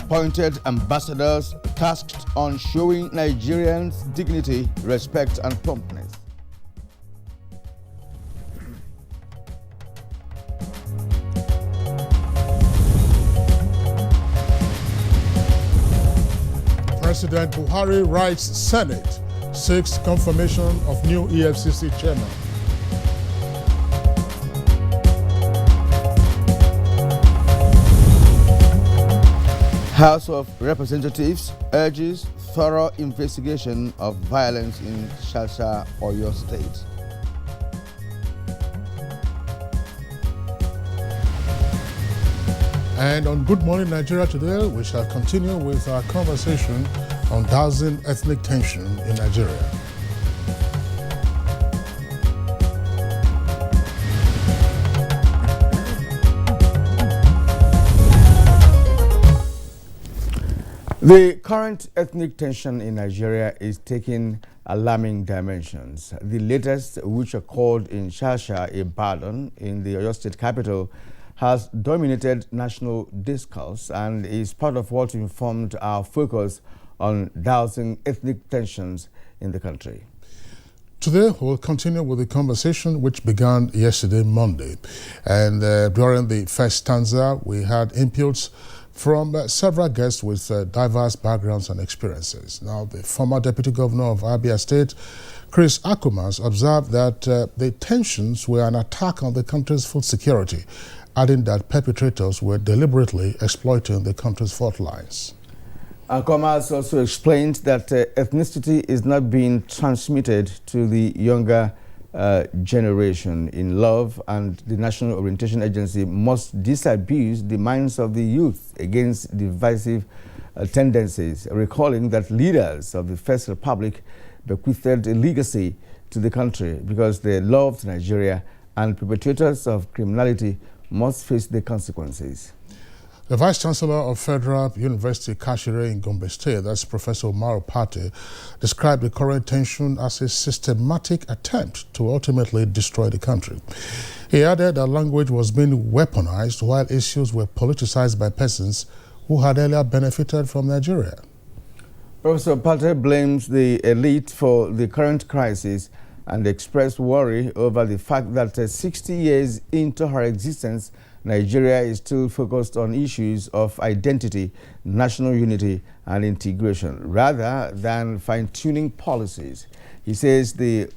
appointed ambassadors tasked on showing Nigerians dignity, respect, and promptness. President Buhari writes Senate seeks confirmation of new EFCC chairman. House of Representatives urges thorough investigation of violence in Shasha, Oyo State. And on Good Morning Nigeria today, we shall continue with our conversation on dousing ethnic tension in Nigeria. The current ethnic tension in Nigeria is taking alarming dimensions. The latest, which occurred in Shasha, Ibadan, in the Oyo State capital, has dominated national discourse and is part of what informed our focus on dousing ethnic tensions in the country. Today, we'll continue with the conversation which began yesterday, Monday. And during the first stanza, we had inputs from several guests with diverse backgrounds and experiences. Now, the former Deputy Governor of Abia State, Chris Akumas, observed that the tensions were an attack on the country's food security, adding that perpetrators were deliberately exploiting the country's fault lines. Akumas also explained that ethnicity is not being transmitted to the younger generation in love, and the National Orientation Agency must disabuse the minds of the youth against divisive tendencies, recalling that leaders of the First Republic bequeathed a legacy to the country because they loved Nigeria, and perpetrators of criminality must face the consequences. The Vice-Chancellor of Federal University Kashire in Gombe State, that's Professor Umaru Pate, described the current tension as a systematic attempt to ultimately destroy the country. He added that language was being weaponized while issues were politicized by persons who had earlier benefited from Nigeria. Professor Pate blames the elite for the current crisis and expressed worry over the fact that 60 years into her existence, Nigeria is still focused on issues of identity, national unity, and integration, rather than fine-tuning policies. He says the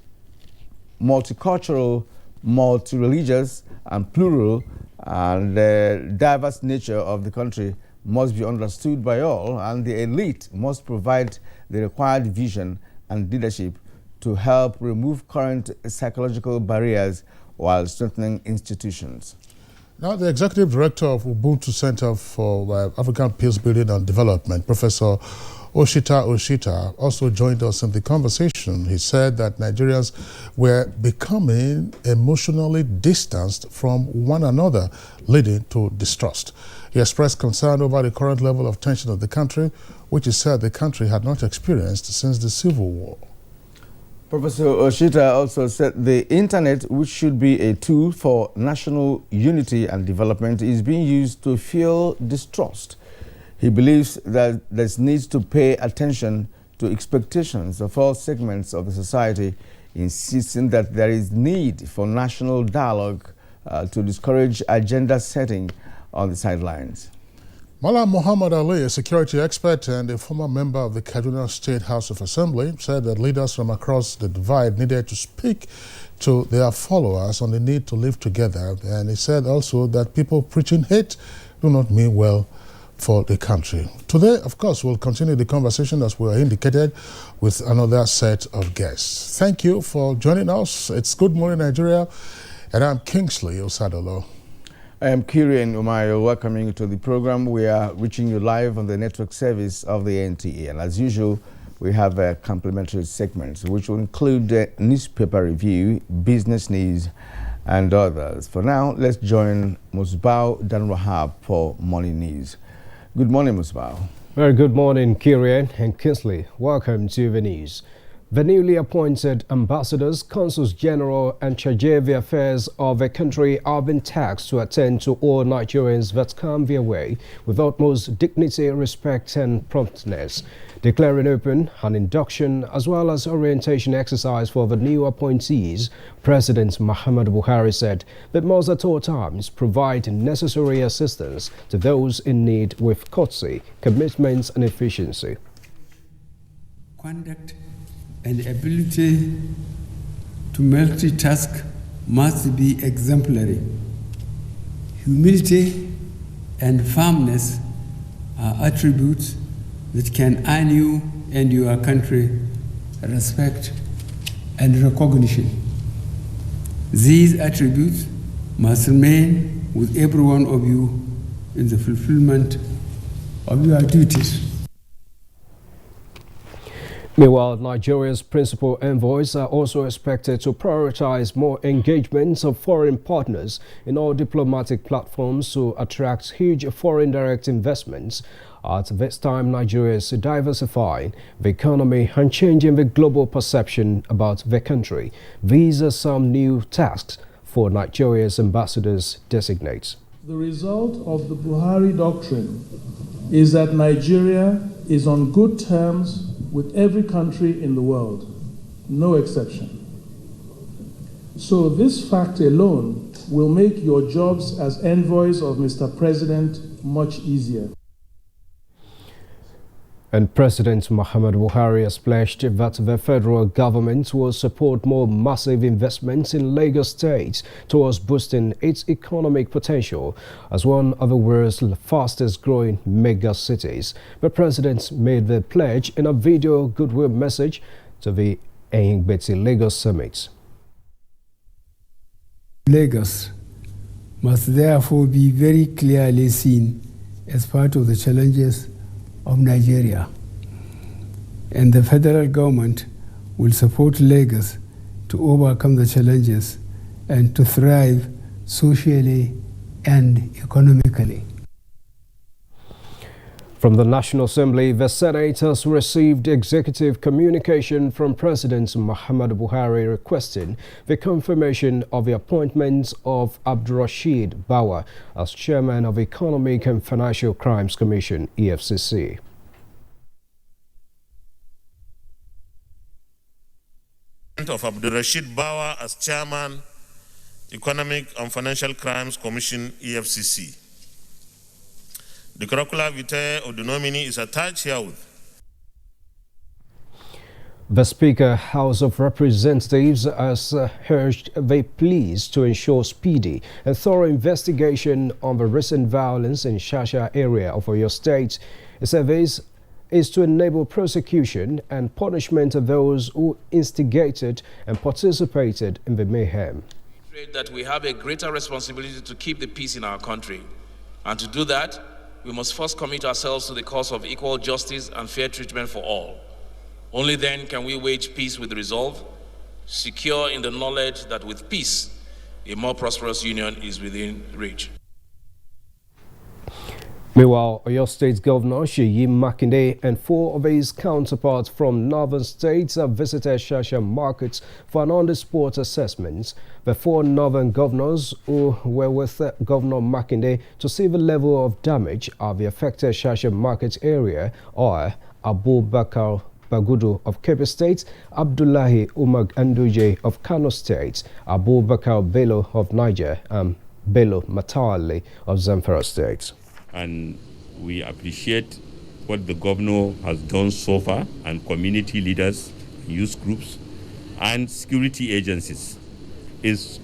multicultural, multi-religious, and plural and diverse nature of the country must be understood by all, and the elite must provide the required vision and leadership to help remove current psychological barriers while strengthening institutions. Now, the Executive Director of Ubuntu Center for African Peace Building and Development, Professor Oshita, also joined us in the conversation. He said that Nigerians were becoming emotionally distanced from one another, leading to distrust. He expressed concern over the current level of tension of the country, which he said the country had not experienced since the Civil War. Professor Oshita also said the internet, which should be a tool for national unity and development, is being used to fuel distrust. He believes that there's needs to pay attention to expectations of all segments of the society, insisting that there is need for national dialogue to discourage agenda setting on the sidelines. Malam Muhammad Ali, a security expert and a former member of the Kaduna State House of Assembly, said that leaders from across the divide needed to speak to their followers on the need to live together. And he said also that people preaching hate do not mean well for the country. Today, of course, we'll continue the conversation as we are indicated with another set of guests. Thank you for joining us. It's Good Morning Nigeria, and I'm Kingsley Osadolo. I am Nigerian Umayo, welcoming you to the program. We are reaching you live on the network service of the NTA. And as usual, we have complimentary segments, which will include newspaper review, business news, and others. For now, let's join Musbao Danrahab for morning news. Good morning, Musbao. Very good morning, Kirian and Kingsley. Welcome to the news. The newly appointed ambassadors, consuls general, and charge of the affairs of a country have been tasked to attend to all Nigerians that come their way with utmost dignity, respect, and promptness. Declaring open an induction as well as orientation exercise for the new appointees, President Muhammadu Buhari said that must at all times provide necessary assistance to those in need with courtesy, commitment, and efficiency. Conduct and ability to multitask must be exemplary. Humility and firmness are attributes that can earn you and your country respect and recognition. These attributes must remain with every one of you in the fulfillment of your duties. Meanwhile, Nigeria's principal envoys are also expected to prioritize more engagements of foreign partners in all diplomatic platforms to attract huge foreign direct investments. At this time, Nigeria is diversifying the economy and changing the global perception about the country. These are some new tasks for Nigeria's ambassadors designate. The result of the Buhari doctrine is that Nigeria is on good terms with every country in the world, no exception. So this fact alone will make your jobs as envoys of Mr. President much easier. And President Muhammadu Buhari has pledged that the federal government will support more massive investments in Lagos State towards boosting its economic potential as one of the world's fastest growing mega cities. The president made the pledge in a video goodwill message to the Ehingbeti Lagos Summit. Lagos must therefore be very clearly seen as part of the challenges of Nigeria, and the federal government will support Lagos to overcome the challenges and to thrive socially and economically. From the National Assembly, the Senate has received executive communication from President Muhammadu Buhari requesting the confirmation of the appointment of Abdulrasheed Bawa as Chairman of Economic and Financial Crimes Commission, EFCC. Of Abdulrasheed Bawa as Chairman, Economic and Financial Crimes Commission, EFCC. The curricula vitae of the nominee is attached herewith. The Speaker, House of Representatives, has urged the police to ensure speedy and thorough investigation on the recent violence in Shasha area of Oyo State. It said this is to enable prosecution and punishment of those who instigated and participated in the mayhem. That we have a greater responsibility to keep the peace in our country, and to do that, we must first commit ourselves to the cause of equal justice and fair treatment for all. Only then can we wage peace with resolve, secure in the knowledge that with peace, a more prosperous union is within reach. Meanwhile, Oyo State Governor Seyi Makinde and 4 of his counterparts from northern states have visited Shasha markets for an on-the-spot assessment. The 4 northern governors who were with Governor Makinde to see the level of damage of the affected Shasha market area are Abubakar Bagudu of Kebbi State, Abdullahi Umar Anduje of Kano State, Abubakar Bello of Niger, and Bello Matawali of Zamfara State. And we appreciate what the governor has done so far, and community leaders, youth groups, and security agencies. It's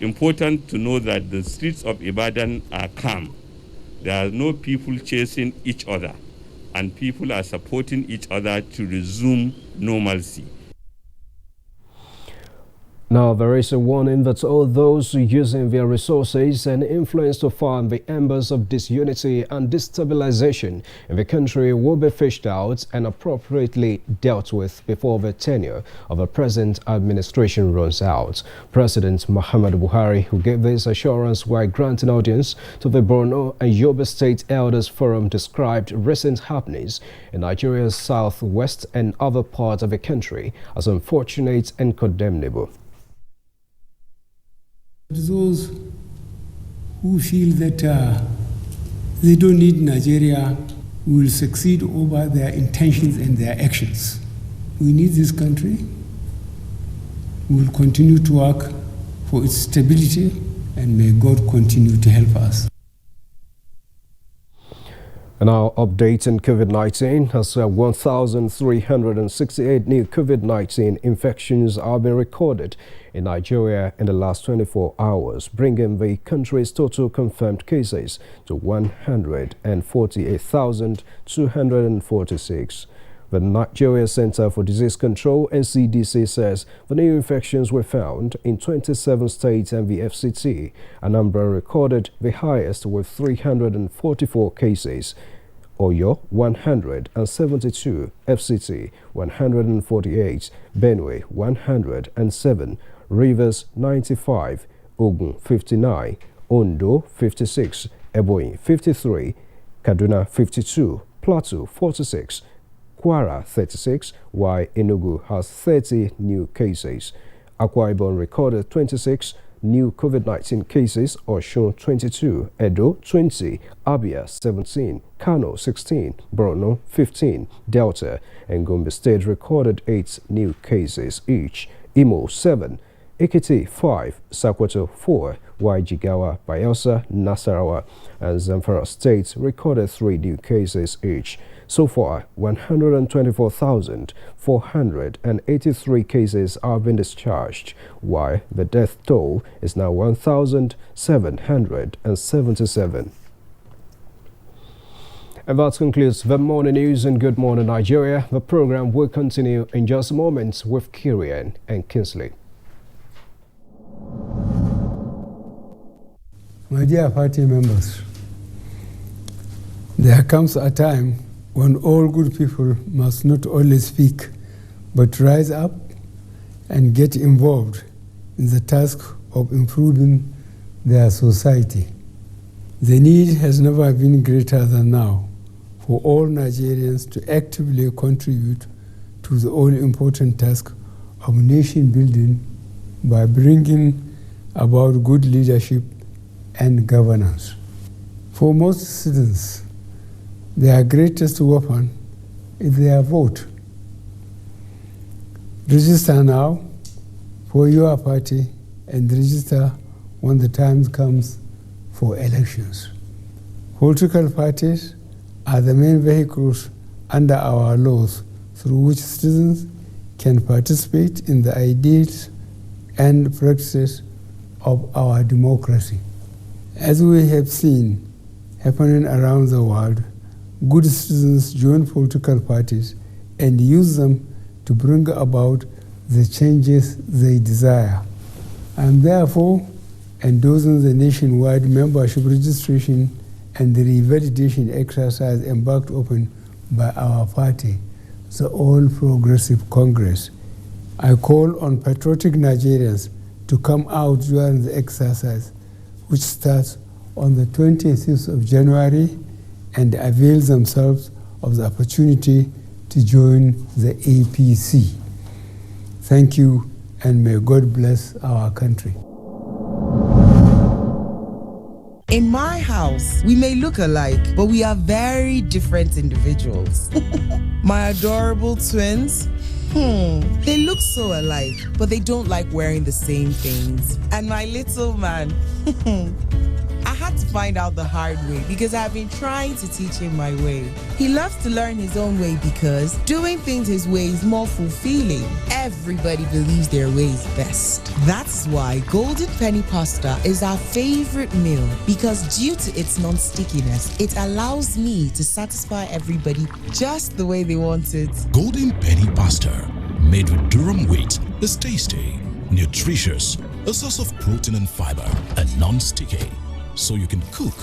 important to know that the streets of Ibadan are calm. There are no people chasing each other, and people are supporting each other to resume normalcy. Now, there is a warning that all those using their resources and influence to fan the embers of disunity and destabilization in the country will be fished out and appropriately dealt with before the tenure of the present administration runs out. President Muhammadu Buhari, who gave this assurance while granting audience to the Borno and Yobe State Elders Forum, described recent happenings in Nigeria's southwest and other parts of the country as unfortunate and condemnable. Those who feel that they don't need Nigeria will succeed over their intentions and their actions. We need this country. We will continue to work for its stability, and may God continue to help us. And our update on COVID-19 has 1,368 new COVID-19 infections have been recorded in Nigeria in the last 24 hours, bringing the country's total confirmed cases to 148,246. The Nigeria Center for Disease Control, NCDC, says the new infections were found in 27 states and the FCT. Anambra recorded the highest with 344 cases. Oyo 172, FCT 148, Benue 107, Rivers 95, Ogun 59, Ondo 56, Ebonyi 53, Kaduna 52, Plateau 46, Kwara 36, while Enugu has 30 new cases. Akwa Ibom recorded 26 new COVID-19 cases, Osun 22, Edo 20, Abia 17, Kano 16, Borno 15, Delta and Gombe State recorded 8 new cases each, Imo 7, Ekiti 5, Sokoto 4, while Jigawa, Bayelsa, Nasarawa and Zamfara states recorded 3 new cases each. So far, 124,483 cases have been discharged, while the death toll is now 1,777. And that concludes the morning news and Good Morning Nigeria. The program will continue in just a moment with Kirian and Kinsley. My dear party members, there comes a time when all good people must not only speak, but rise up and get involved in the task of improving their society. The need has never been greater than now for all Nigerians to actively contribute to the all-important task of nation building by bringing about good leadership and governance. For most citizens, their greatest weapon is their vote. Register now for your party and register when the time comes for elections. Political parties are the main vehicles under our laws through which citizens can participate in the ideals and practices of our democracy. As we have seen happening around the world, good citizens join political parties and use them to bring about the changes they desire. I am therefore endorsing the nationwide membership registration and the revalidation exercise embarked upon by our party, the All Progressive Congress. I call on patriotic Nigerians to come out during the exercise, which starts on the 25th of January, and avail themselves of the opportunity to join the APC. Thank you, and may God bless our country. In my house, we may look alike, but we are very different individuals. My adorable twins, they look so alike, but they don't like wearing the same things. And my little man, I had to find out the hard way because I've been trying to teach him my way. He loves to learn his own way because doing things his way is more fulfilling. Everybody believes their way is best. That's why Golden Penny Pasta is our favorite meal because due to its non-stickiness, it allows me to satisfy everybody just the way they want it. Golden Penny Pasta, made with durum wheat, is tasty. nutritious, a source of protein and fiber, and non-sticky, so you can cook,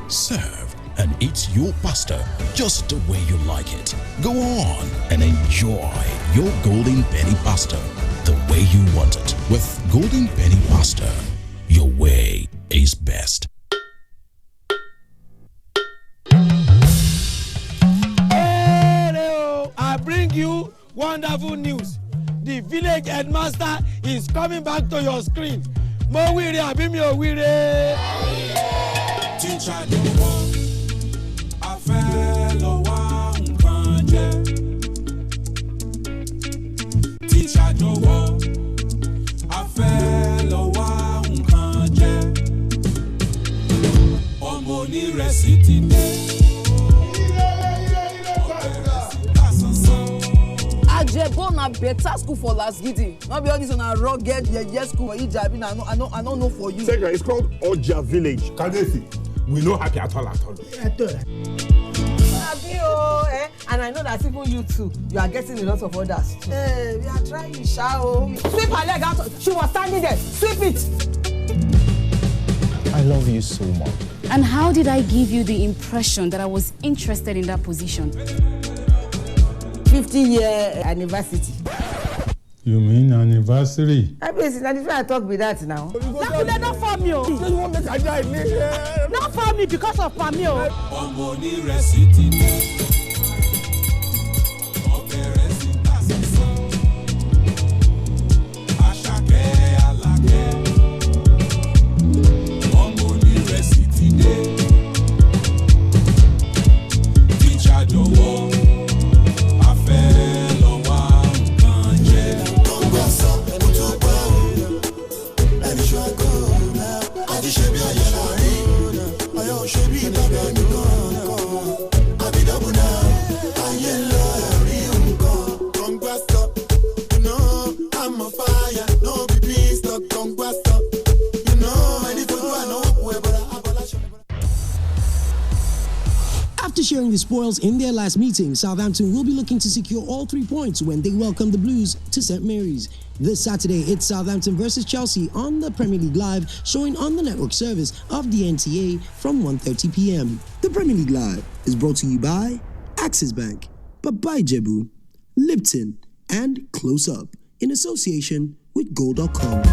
serve, and eat your pasta just the way you like it. Go on and enjoy your Golden Penny pasta the way you want it. With Golden Penny pasta, your way is best. Hello, I bring you wonderful news. The village headmaster is coming back to your screen. Mo wire abi mi o wire. Teacher no work, a fellow one kan jẹ. Teacher no work, a fellow one kan jẹ. Ọmọ onírẹsì ti dé. Ajebo na better school for Las Gidi. Not be all this on a rugged school for Ijabi. I don't know for you. Second, it's called Oja Village. Kadesi. We know happy at all. And I know that even you too, you are getting a lot of orders. Hey, we are trying, Shao. Sweep her leg out. She was standing there. Sweep it. I love you so much. And how did I give you the impression that I was interested in that position? 50-year anniversary. You mean anniversary? I talk with that now. Not for me. Not for me because of Pamio. After sharing the spoils in their last meeting, Southampton will be looking to secure all 3 points when they welcome the Blues to St. Mary's. This Saturday, it's Southampton versus Chelsea on the Premier League Live, showing on the network service of the NTA from 1:30 p.m. The Premier League Live is brought to you by Axis Bank, Babai Jebu, Lipton, and Close Up, in association with Gold.com.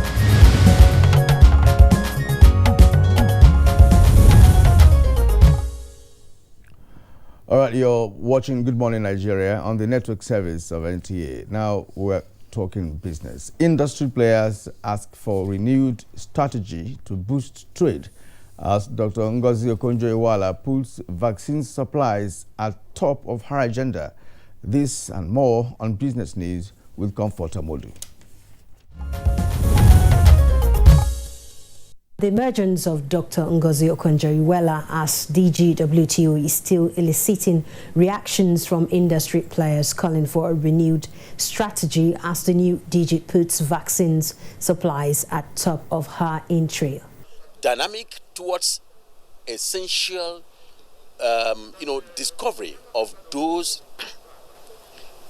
All right, you're watching Good Morning Nigeria on the network service of NTA. Now we're talking business. Industry players ask for renewed strategy to boost trade as Dr. Ngozi Okonjo-Iweala puts vaccine supplies at top of her agenda. This and more on Business News with Comfort Amodu. The emergence of Dr. Ngozi Okonjo-Iweala as DG WTO is still eliciting reactions from industry players calling for a renewed strategy as the new DG puts vaccines supplies at top of her entry. Dynamic towards essential, discovery of those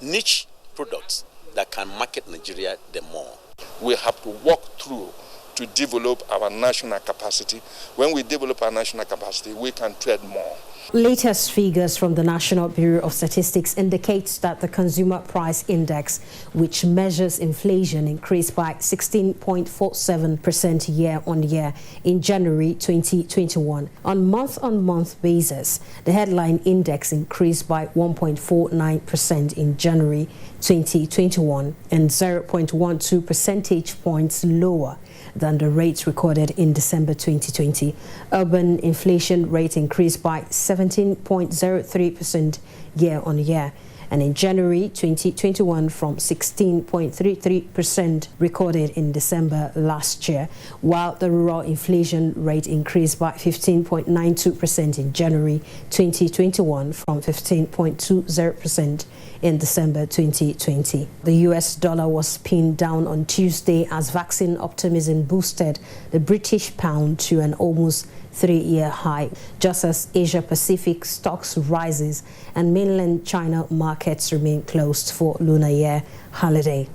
niche products that can market Nigeria the more. We have to walk through to develop our national capacity. When we develop our national capacity, we can trade more. Latest figures from the National Bureau of Statistics indicates that the Consumer Price Index, which measures inflation, increased by 16.47% year-on-year in January 2021. On month-on-month basis, the headline index increased by 1.49% in January 2021 and 0.12 percentage points lower than the rates recorded in December 2020. Urban inflation rate increased by 17.03% year-on-year, and in January 2021 from 16.33% recorded in December last year, while the rural inflation rate increased by 15.92% in January 2021 from 15.20% in December 2020. The US dollar was pinned down on Tuesday as vaccine optimism boosted the British pound to an almost 3-year high, just as Asia-Pacific stocks rises and mainland China markets remain closed for Lunar Year holiday.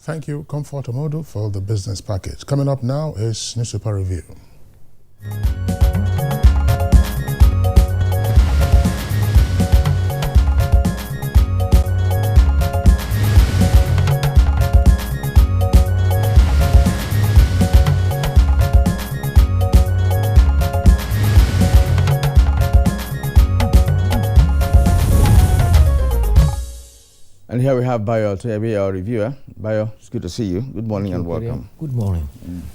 Thank you, Comfort Omodo, for the business package. Coming up now is Newspaper Review. And here we have Bayo to be our reviewer. Bayo, it's good to see you. Good morning and welcome. Good morning.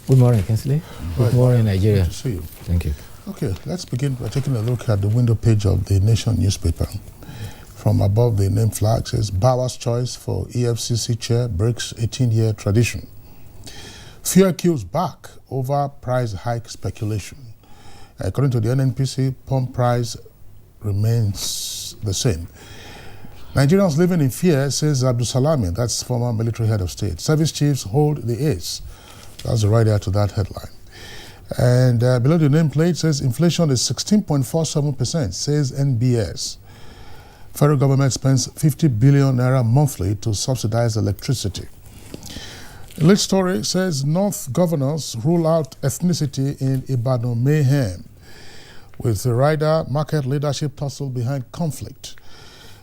Good morning, Kinsley. Good morning, Nigeria. Good to see you. Thank you. Okay, let's begin by taking a look at the window page of the Nation newspaper. From above, the name flag says, Bawa's choice for EFCC chair breaks 18-year tradition. Fear kills back over price hike speculation. According to the NNPC, pump price remains the same. Nigerians living in fear, says Abdul Salami, that's former military head of state. Service chiefs hold the ace. That's the right to that headline. And below the nameplate says inflation is 16.47%, says NBS. Federal government spends 50 billion naira monthly to subsidize electricity. The lead story says North governors rule out ethnicity in Ibadan mayhem, with the rider market leadership tussle behind conflict.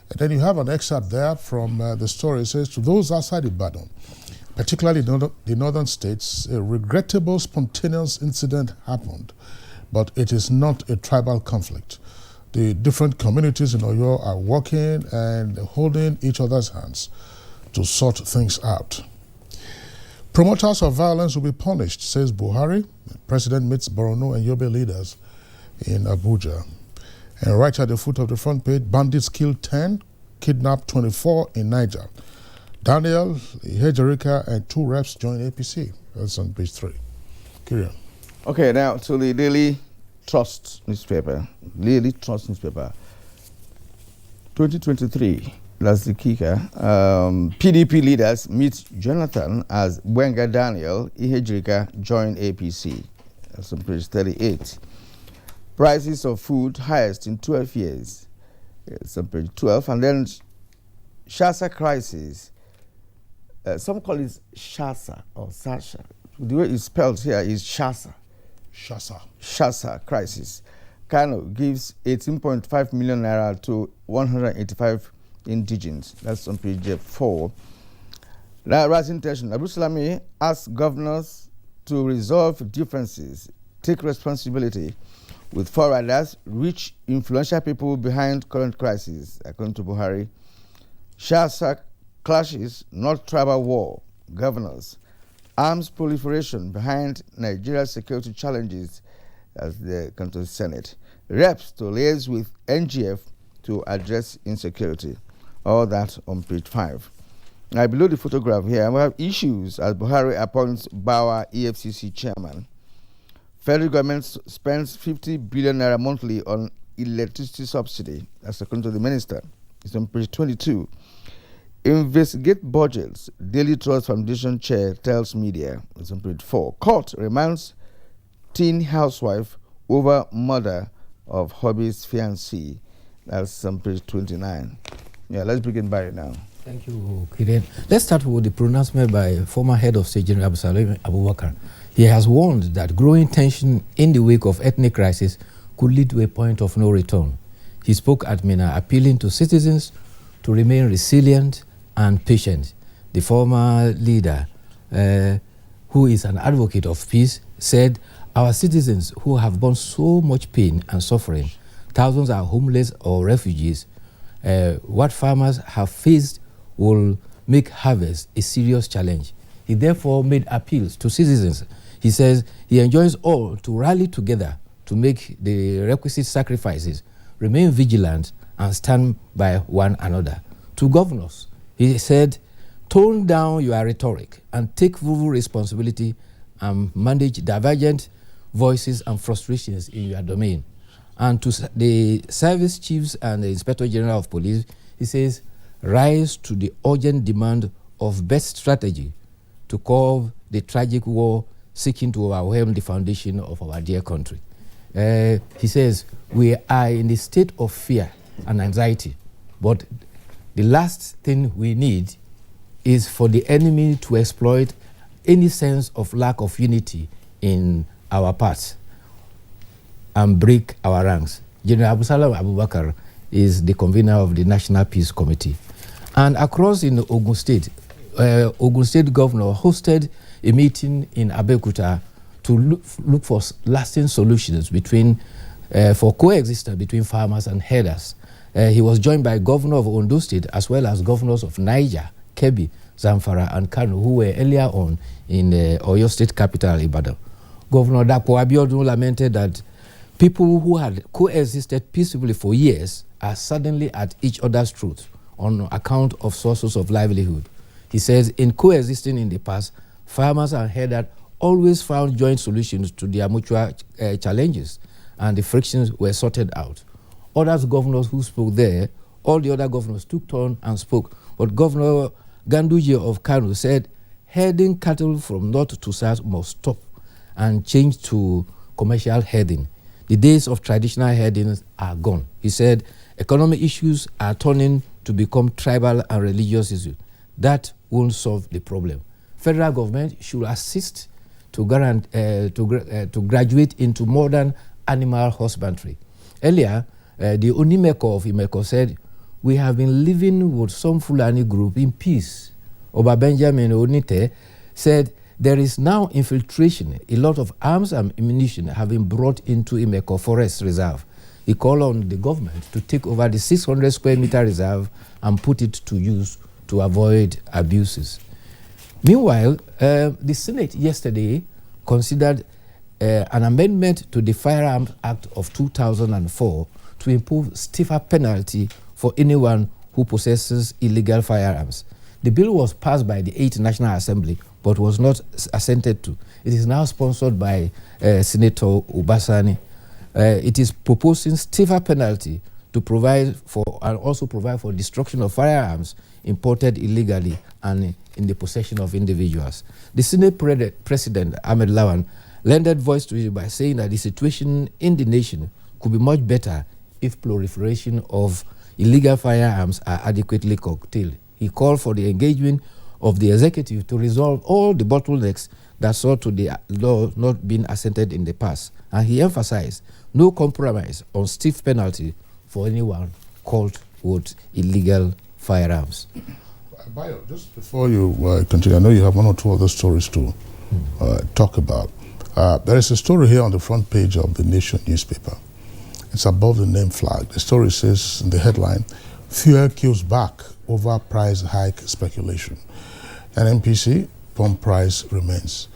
And then you have an excerpt there from the story. It says, to those outside Ibadan, particularly the northern states, a regrettable spontaneous incident happened, but it is not a tribal conflict. The different communities in Oyo are working and holding each other's hands to sort things out. Promoters of violence will be punished, says Buhari. The president meets Borno and Yobe leaders in Abuja. And right at the foot of the front page, bandits killed 10, kidnapped 24 in Niger. Daniel, Hejerika, and 2 reps join APC. That's on page 3. Carry on. Okay, now to the Daily Trust newspaper. Daily Trust newspaper. 2023, that's the kicker. PDP leaders meet Jonathan as Wenga Daniel, Hejerika join APC. That's on page 38. Prices of food highest in 12 years. It's on page 12. And then Shasa crisis. Some call it Shasa or Sasha. The way it's spelled here is Shasa. Shasa. Shasa crisis. Kano gives 18.5 million naira to 185 indigents. That's on page 4. Now, rising tension. Abu Salami asks governors to resolve differences, take responsibility, with foreigners, rich, influential people behind current crisis, according to Buhari. Shasa clashes, not tribal war. Governors. Arms proliferation behind Nigeria's security challenges, as they come to the Senate. Reps to liaise with NGF to address insecurity. All that on page 5. Now, below the photograph here, we have issues as Buhari appoints Bawa EFCC chairman. Federal government spends 50 billion naira monthly on electricity subsidy. That's according to the minister. It's on page 22. Investigate budgets. Daily Trust Foundation chair tells media. It's on page 4. Court remands teen housewife over murder of hobbyist fiancé. That's on page 29. Yeah, let's begin by it now. Thank you, Kiren. Let's start with the pronouncement by former head of state General Abubakar. He has warned that growing tension in the wake of ethnic crisis could lead to a point of no return. He spoke at Mina, appealing to citizens to remain resilient and patient. The former leader, who is an advocate of peace, said, our citizens who have borne so much pain and suffering, thousands are homeless or refugees, what farmers have faced will make harvest a serious challenge. He therefore made appeals to citizens. He says he enjoins all to rally together to make the requisite sacrifices, remain vigilant, and stand by one another. To governors, he said, tone down your rhetoric and take full responsibility and manage divergent voices and frustrations in your domain. And to the service chiefs and the Inspector General of Police, he says, rise to the urgent demand of best strategy to curb the tragic war seeking to overwhelm the foundation of our dear country. He says, we are in a state of fear and anxiety, but the last thing we need is for the enemy to exploit any sense of lack of unity in our parts and break our ranks. General Abdulsalam Abubakar is the convener of the National Peace Committee. And across in Ogun State governor hosted a meeting in Abeokuta to look for lasting solutions for coexistence between farmers and herders. He was joined by governor of Ondo State as well as governors of Niger, Kebbi, Zamfara, and Kano, who were earlier on in Oyo State capital, Ibadan. Governor Dapo Abiodun lamented that people who had coexisted peacefully for years are suddenly at each other's throats on account of sources of livelihood. He says in coexisting in the past, farmers and herders always found joint solutions to their mutual challenges, and the frictions were sorted out. Other governors who spoke there, all the other governors took turn and spoke, but Governor Ganduje of Kano said herding cattle from north to south must stop and change to commercial herding. The days of traditional herding are gone. He said economic issues are turning to become tribal and religious issues. That won't solve the problem. Federal government should assist to graduate into modern animal husbandry. Earlier, the Onimeko of Imeko said, "We have been living with some Fulani group in peace." Oba Benjamin Onite said, "There is now infiltration. A lot of arms and ammunition have been brought into Imeko Forest Reserve." He called on the government to take over the 600 square meter reserve and put it to use to avoid abuses. Meanwhile, the Senate yesterday considered an amendment to the Firearms Act of 2004 to impose stiffer penalty for anyone who possesses illegal firearms. The bill was passed by the 8th National Assembly but was not assented to. It is now sponsored by Senator Ubasani. It is proposing stiffer penalty to provide for and also provide for destruction of firearms imported illegally and in the possession of individuals. The Senate President Ahmed Lawan lended voice to it by saying that the situation in the nation could be much better if proliferation of illegal firearms are adequately curtailed. He called for the engagement of the executive to resolve all the bottlenecks that saw to the law not being assented in the past. And he emphasized no compromise on stiff penalty for anyone caught with illegal firearms. Bayo, just before you continue, I know you have one or two other stories to talk about. There is a story here on the front page of the Nation newspaper. It's above the name flag. The story says in the headline, "Fuel kills back over price hike speculation. NNPC pump price remains."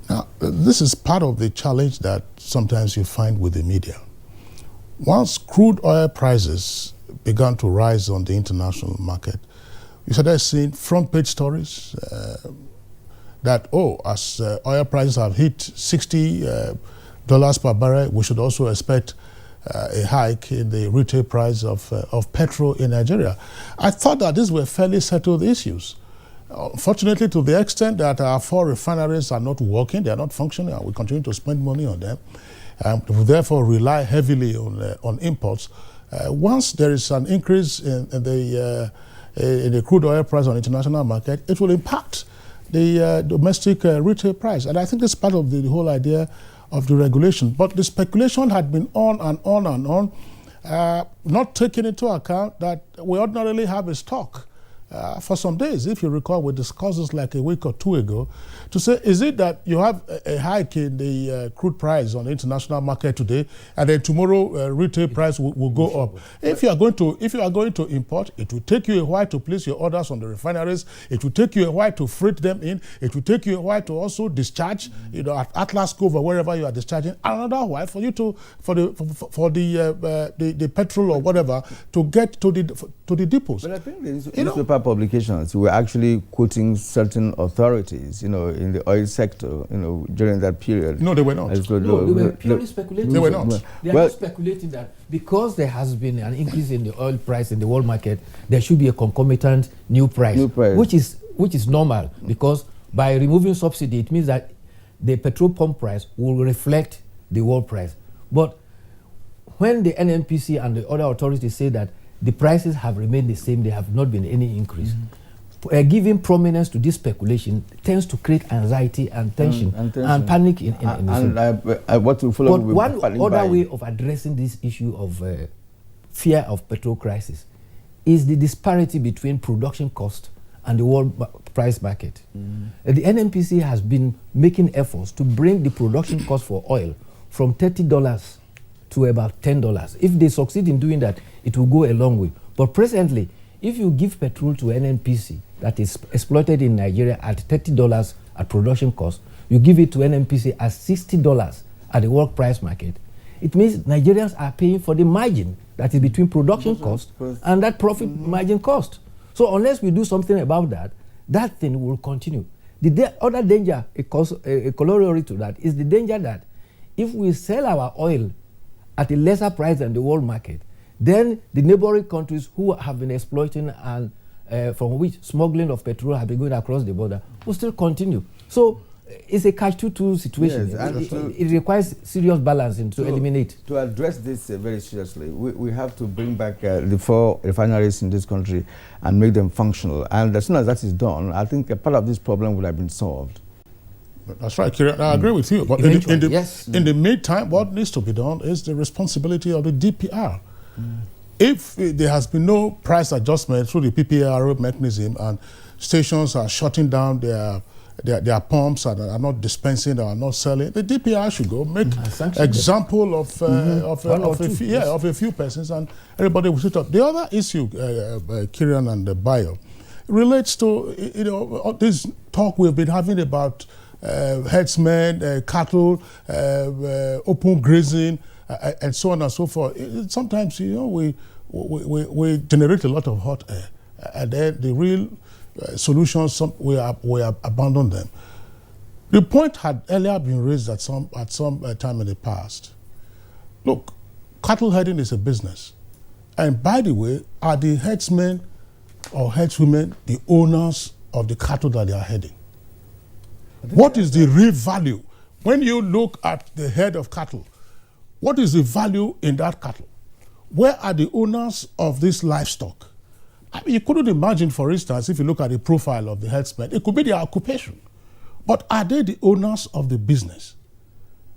Now, this is part of the challenge that sometimes you find with the media. Once crude oil prices began to rise on the international market, you started seeing front page stories that, as oil prices have hit $60 per barrel, we should also expect a hike in the retail price of petrol in Nigeria. I thought that these were fairly settled issues. Unfortunately, to the extent that our 4 refineries are not working, they are not functioning, and we continue to spend money on them, we therefore rely heavily on imports. Once there is an increase in the crude oil price on the international market, it will impact the domestic retail price. And I think that's part of the whole idea of the regulation. But the speculation had been on and on and on, not taking into account that we ordinarily have a stock for some days. If you recall, we discussed this like a week or 2 ago, to say, is it that you have a hike in the crude price on the international market today, and then tomorrow retail price will go up? If you are going to import, it will take you a while to place your orders on the refineries. It will take you a while to freight them in. It will take you a while to also discharge, at Atlas Cove or wherever you are discharging. Another while for you to for the petrol or whatever to get to the depots. But I think the newspaper publications were actually quoting certain authorities, in the oil sector, during that period. No, they were not. They were purely speculating. They were not. They are just speculating that because there has been an increase in the oil price in the world market, there should be a concomitant new price. Which is normal, because by removing subsidy, it means that the petrol pump price will reflect the world price. But when the NNPC and the other authorities say that the prices have remained the same, there have not been any increase. giving prominence to this speculation tends to create anxiety and tension and panic in what to follow. But one other way of addressing this issue of fear of petrol crisis is the disparity between production cost and the world price market. The NNPC has been making efforts to bring the production cost for oil from $30 to about $10. If they succeed in doing that, it will go a long way. But presently, if you give petrol to NNPC that is exploited in Nigeria at $30 at production cost, you give it to NNPC at $60 at the world price market, it means Nigerians are paying for the margin that is between production cost and that profit margin cost. So unless we do something about that, that thing will continue. The other danger, a corollary to that, is the danger that if we sell our oil at a lesser price than the world market, then the neighboring countries who have been exploiting and from which smuggling of petrol has been going across the border will still continue. So it's a catch-22 situation. Yes, it requires serious balancing to eliminate. To address this very seriously, we have to bring back the 4 refineries in this country and make them functional. And as soon as that is done, I think a part of this problem would have been solved. That's right, Kieran. I agree with you. But in the meantime, what needs to be done is the responsibility of the DPR. If there has been no price adjustment through the PPR mechanism and stations are shutting down their pumps and are not dispensing or are not selling, the DPR should go make example of a few persons and everybody will sit up. The other issue, Kieran and Bayo, relates to this talk we've been having about herdsmen, cattle, open grazing, and so on and so forth. Sometimes, we generate a lot of hot air, and then the real solutions, we abandon them. The point had earlier been raised at some time in the past. Look, cattle herding is a business, and by the way, are the herdsmen or herdswomen the owners of the cattle that they are herding? What is the real value? When you look at the head of cattle, what is the value in that cattle? Where are the owners of this livestock? I mean, you couldn't imagine, for instance, if you look at the profile of the herdsmen, it could be their occupation. But are they the owners of the business?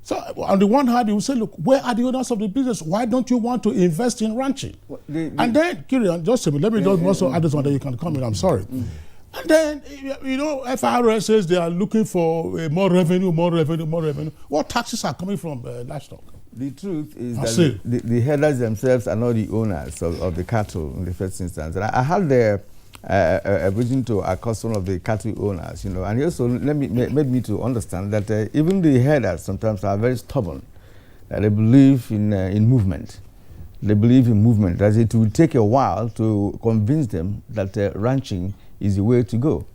So on the one hand, you will say, look, where are the owners of the business? Why don't you want to invest in ranching? And then, Kieran, just a minute, let me just also add this one that you can come in, I'm sorry. And then, FRS says they are looking for more revenue. What taxes are coming from livestock? The truth is that the herders themselves are not the owners of the cattle in the first instance. And I had a vision to accost one of the cattle owners, and he also made me to understand that even the herders sometimes are very stubborn. They believe in movement. They believe in movement, that it will take a while to convince them that ranching is the way to go.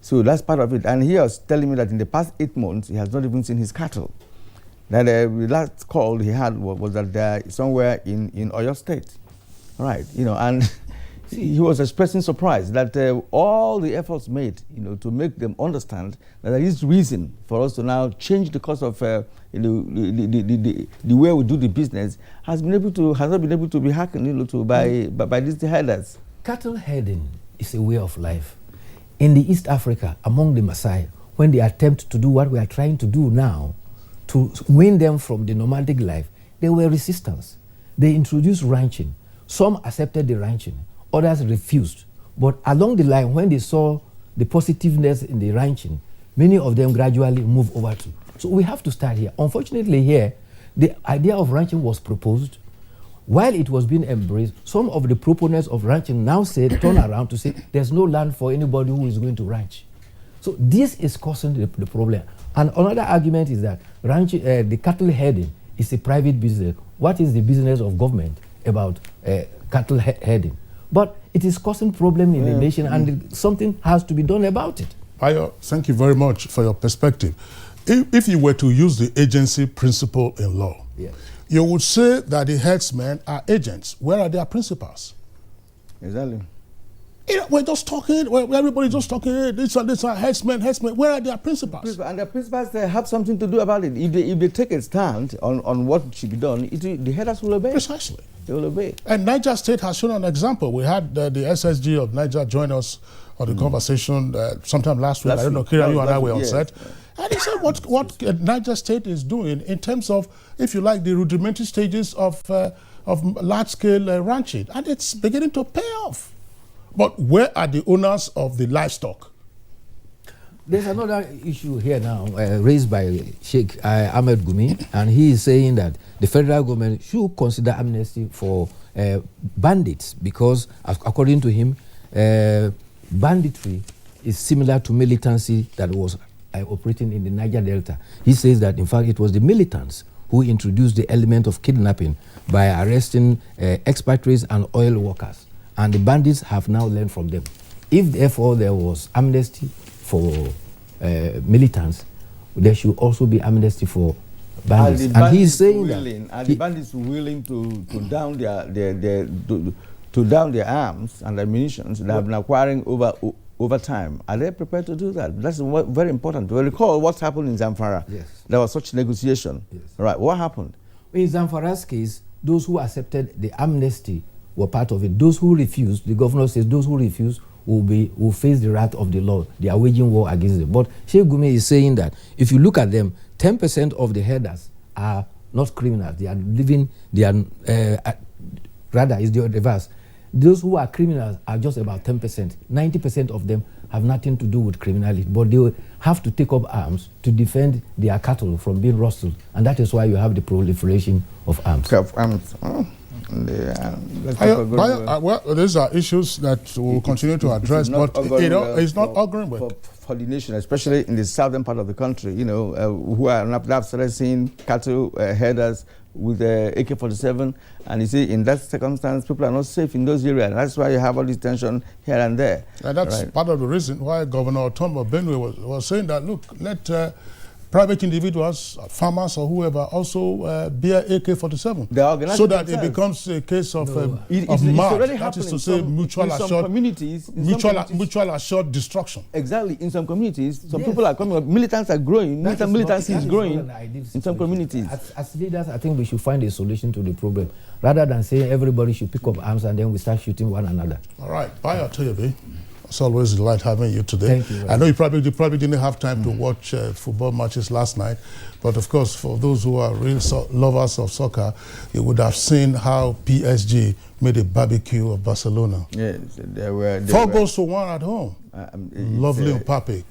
So that's part of it. And he was telling me that in the past 8 months, he has not even seen his cattle. That the last call he had was that they're somewhere in Oyo State. Right, and he was expressing surprise that all the efforts made, to make them understand that there is reason for us to now change the course of the way we do the business has not been able to be hacked by these herders. Cattle herding is a way of life. In the East Africa, among the Maasai, when they attempt to do what we are trying to do now, to win them from the nomadic life, they were resistance. They introduced ranching. Some accepted the ranching, others refused. But along the line, when they saw the positiveness in the ranching, many of them gradually moved over to. So we have to start here. Unfortunately here, the idea of ranching was proposed. While it was being embraced, some of the proponents of ranching now turn around to say there's no land for anybody who is going to ranch. So this is causing the problem. And another argument is that the cattle herding is a private business. What is the business of government about cattle herding? But it is causing problem in the nation, and something has to be done about it. Ayo, thank you very much for your perspective. If you were to use the agency principle in law, you would say that the herdsmen are agents. Where are their principals? Exactly. We're just talking, everybody's just talking, hey, this are herdsmen. Where are their principals? And the principals, they have something to do about it. If they take a stand on what should be done, the herders will obey. Precisely. they will obey. And Niger State has shown an example. We had the SSG of Niger join us on the conversation sometime last week. I don't know, Kira, you and I were on set. And he said what Niger State is doing in terms of, if you like, the rudimentary stages of large-scale ranching. And it's beginning to pay off. But where are the owners of the livestock? There's another issue here now raised by Sheikh Ahmed Gumi, and he is saying that the federal government should consider amnesty for bandits because, according to him, banditry is similar to militancy that was operating in the Niger Delta. He says that, in fact, it was the militants who introduced the element of kidnapping by arresting expatriates and oil workers, and the bandits have now learned from them. If, therefore, there was amnesty for militants, there should also be amnesty for bandits. And he's saying are the bandits willing to down their arms and ammunition that have been acquiring over time? Are they prepared to do that? That's very important. We recall what happened in Zamfara. Yes. There was such negotiation. Yes. Right. What happened? In Zamfara's case, those who accepted the amnesty were part of it. Those who refused, the governor says, those who refused will face the wrath of the law. They are waging war against them. But Sheikh Gumi is saying that if you look at them, 10% of the herders are not criminals. They are living, rather, it's the reverse. Those who are criminals are just about 10%. 90% of them have nothing to do with criminality, but they will have to take up arms to defend their cattle from being rustled. And that is why you have the proliferation of arms. Well, these are issues that we'll continue to address, but it's not auguring for the nation, especially in the southern part of the country. You know, who are now started seeing cattle herders with AK-47, and you see, in that circumstance, people are not safe in those areas. And that's why you have all this tension here and there. And that's part of the reason why Governor Otomba Benue was saying that, look, let private individuals, farmers or whoever, also bear AK-47, so that it becomes a case of march. That is to say, mutual assured destruction. Exactly. In some communities, some people are coming up. Militants are growing. Militancy is growing in some communities. As leaders, I think we should find a solution to the problem, rather than saying everybody should pick up arms and then we start shooting one another. All right. Bye, Toyobe. It's always a delight having you today. Thank you. I know you probably didn't have time to watch football matches last night, but of course, for those who are real lovers of soccer, you would have seen how PSG made a barbecue of Barcelona. Yes, they were 4 goals to 1 at home. Lovely Mbappe.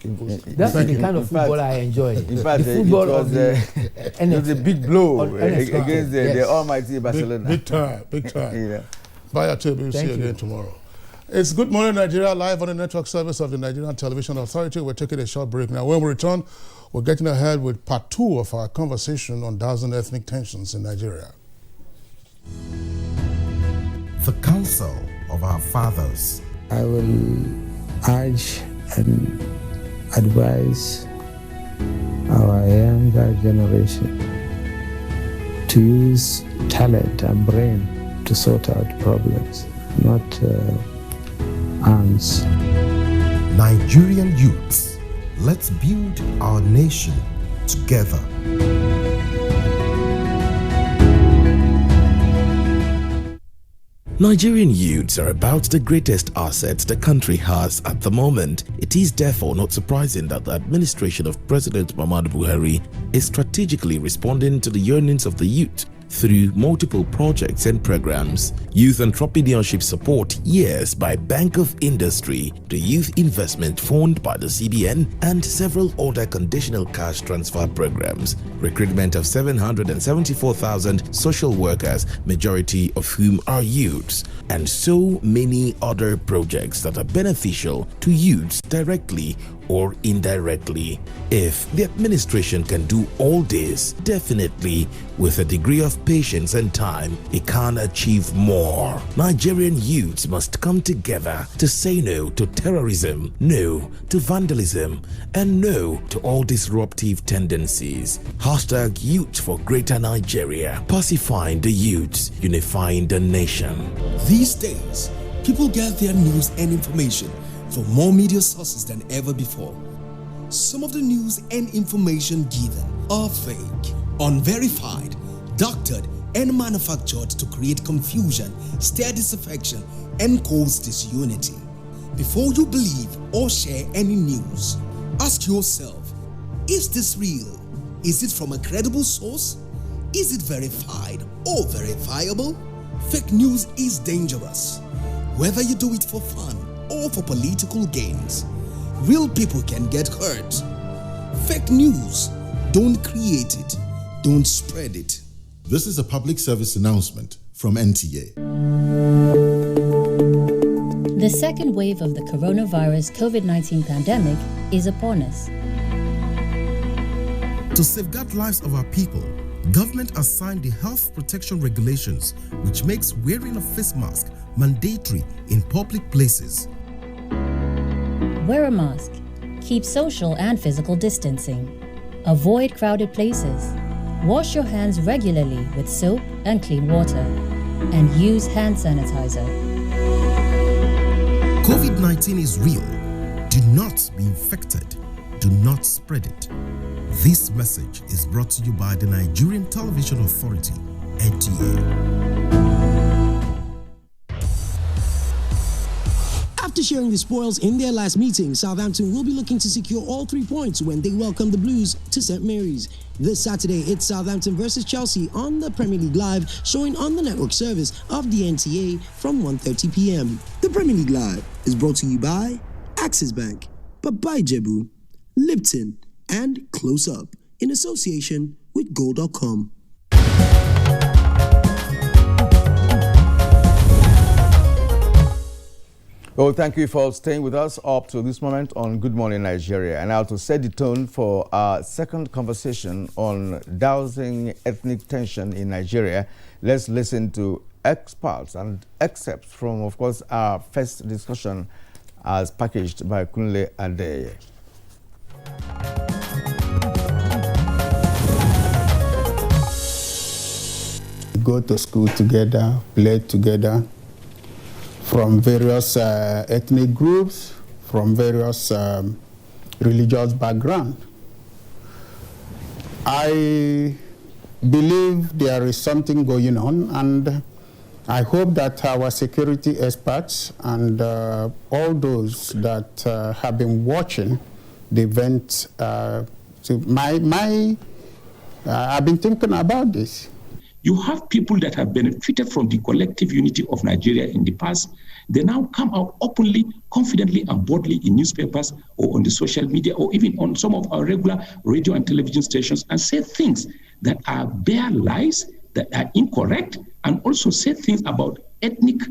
That's the kind of football I enjoy. In fact, it was a big blow against the almighty Barcelona. Big time. Yeah. Bye, we'll see you again tomorrow. It's Good Morning Nigeria, live on the network service of the Nigerian Television Authority. We're taking a short break now. When we return, we're getting ahead with part 2 of our conversation on dousing ethnic tensions in Nigeria. The counsel of our fathers. I will urge and advise our younger generation to use talent and brain to sort out problems, not arms. Nigerian youths, let's build our nation together. Nigerian youths are about the greatest assets the country has at the moment. It is therefore not surprising that the administration of President Muhammadu Buhari is strategically responding to the yearnings of the youth through multiple projects and programs. Youth Entrepreneurship Support Years by Bank of Industry, the Youth Investment Fund by the CBN, and several other conditional cash transfer programs. Recruitment of 774,000 social workers, majority of whom are youths, and so many other projects that are beneficial to youths directly or indirectly. If the administration can do all this, definitely with a degree of patience and time, it can achieve more. Nigerian youths must come together to say no to terrorism, no to vandalism, and no to all disruptive tendencies. Hashtag Youth for Greater Nigeria. Pacifying the youths, unifying the nation. These days, people get their news and information from more media sources than ever before. Some of the news and information given are fake, unverified, doctored, and manufactured to create confusion, stir disaffection, and cause disunity. Before you believe or share any news, ask yourself, is this real? Is it from a credible source? Is it verified or verifiable? Fake news is dangerous, whether you do it for fun or for political gains. Real people can get hurt. Fake news, don't create it, don't spread it. This is a public service announcement from NTA. The second wave of the coronavirus COVID-19 pandemic is upon us. To safeguard lives of our people, government has signed the health protection regulations, which makes wearing a face mask mandatory in public places. Wear a mask, keep social and physical distancing, avoid crowded places, wash your hands regularly with soap and clean water, and use hand sanitizer. COVID-19 is real. Do not be infected. Do not spread it. This message is brought to you by the Nigerian Television Authority, NTA. After sharing the spoils in their last meeting, Southampton will be looking to secure all 3 points when they welcome the Blues to St. Mary's. This Saturday, it's Southampton versus Chelsea on the Premier League Live, showing on the network service of the NTA from 1:30 p.m. The Premier League Live is brought to you by Axis Bank, Babai Jebu, Lipton, and Close Up in association with Go.com. Well, thank you for staying with us up to this moment on Good Morning Nigeria. And now to set the tone for our second conversation on dousing ethnic tension in Nigeria, let's listen to experts and excerpts from, of course, our first discussion as packaged by Kunle Adeye. Go to school together, play together, from various ethnic groups, from various religious background. I believe there is something going on, and I hope that our security experts and all those that have been watching the event, I've been thinking about this. You have people that have benefited from the collective unity of Nigeria in the past. They now come out openly, confidently, and boldly in newspapers or on the social media or even on some of our regular radio and television stations and say things that are bare lies, that are incorrect, and also say things about ethnic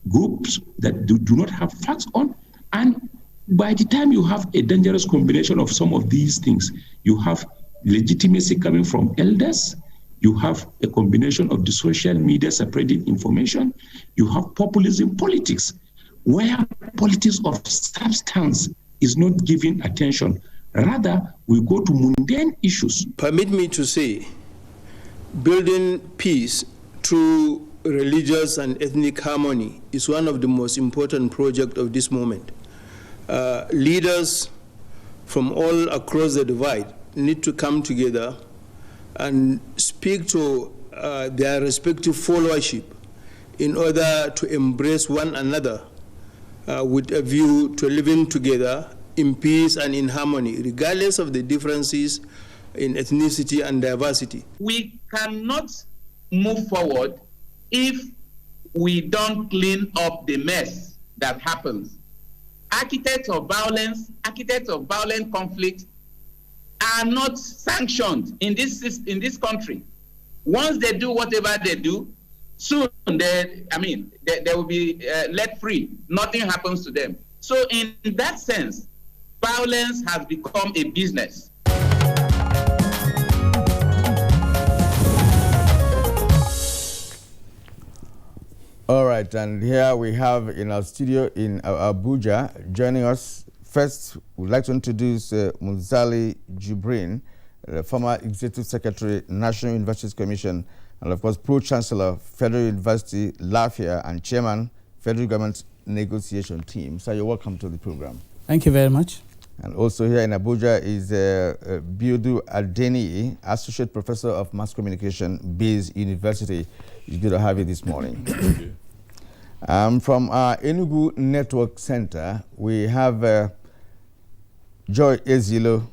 groups that do not have facts on. And by the time you have a dangerous combination of some of these things, you have legitimacy coming from elders, you have a combination of the social media spreading information. You have populism politics, where politics of substance is not given attention. Rather, we go to mundane issues. Permit me to say, building peace through religious and ethnic harmony is one of the most important projects of this moment. Leaders from all across the divide need to come together and speak to their respective followership in order to embrace one another with a view to living together in peace and in harmony, regardless of the differences in ethnicity and diversity. We cannot move forward if we don't clean up the mess that happens. Architects of violence, architects of violent conflict are not sanctioned in this country. Once they do whatever they do, soon they will be let free. Nothing happens to them. So in that sense, violence has become a business. All right, and here we have in our studio in Abuja, joining us. First, we'd like to introduce Muzali Jibrin, former Executive Secretary, National Universities Commission, and of course, Pro-Chancellor, Federal University, Lafayette, and Chairman, Federal Government Negotiation Team. So you're welcome to the program. Thank you very much. And also here in Abuja is Biodu Adeni, Associate Professor of Mass Communication, Bayes University. It's good to have you this morning. From our Enugu Network Center, we have Joy Ezilo.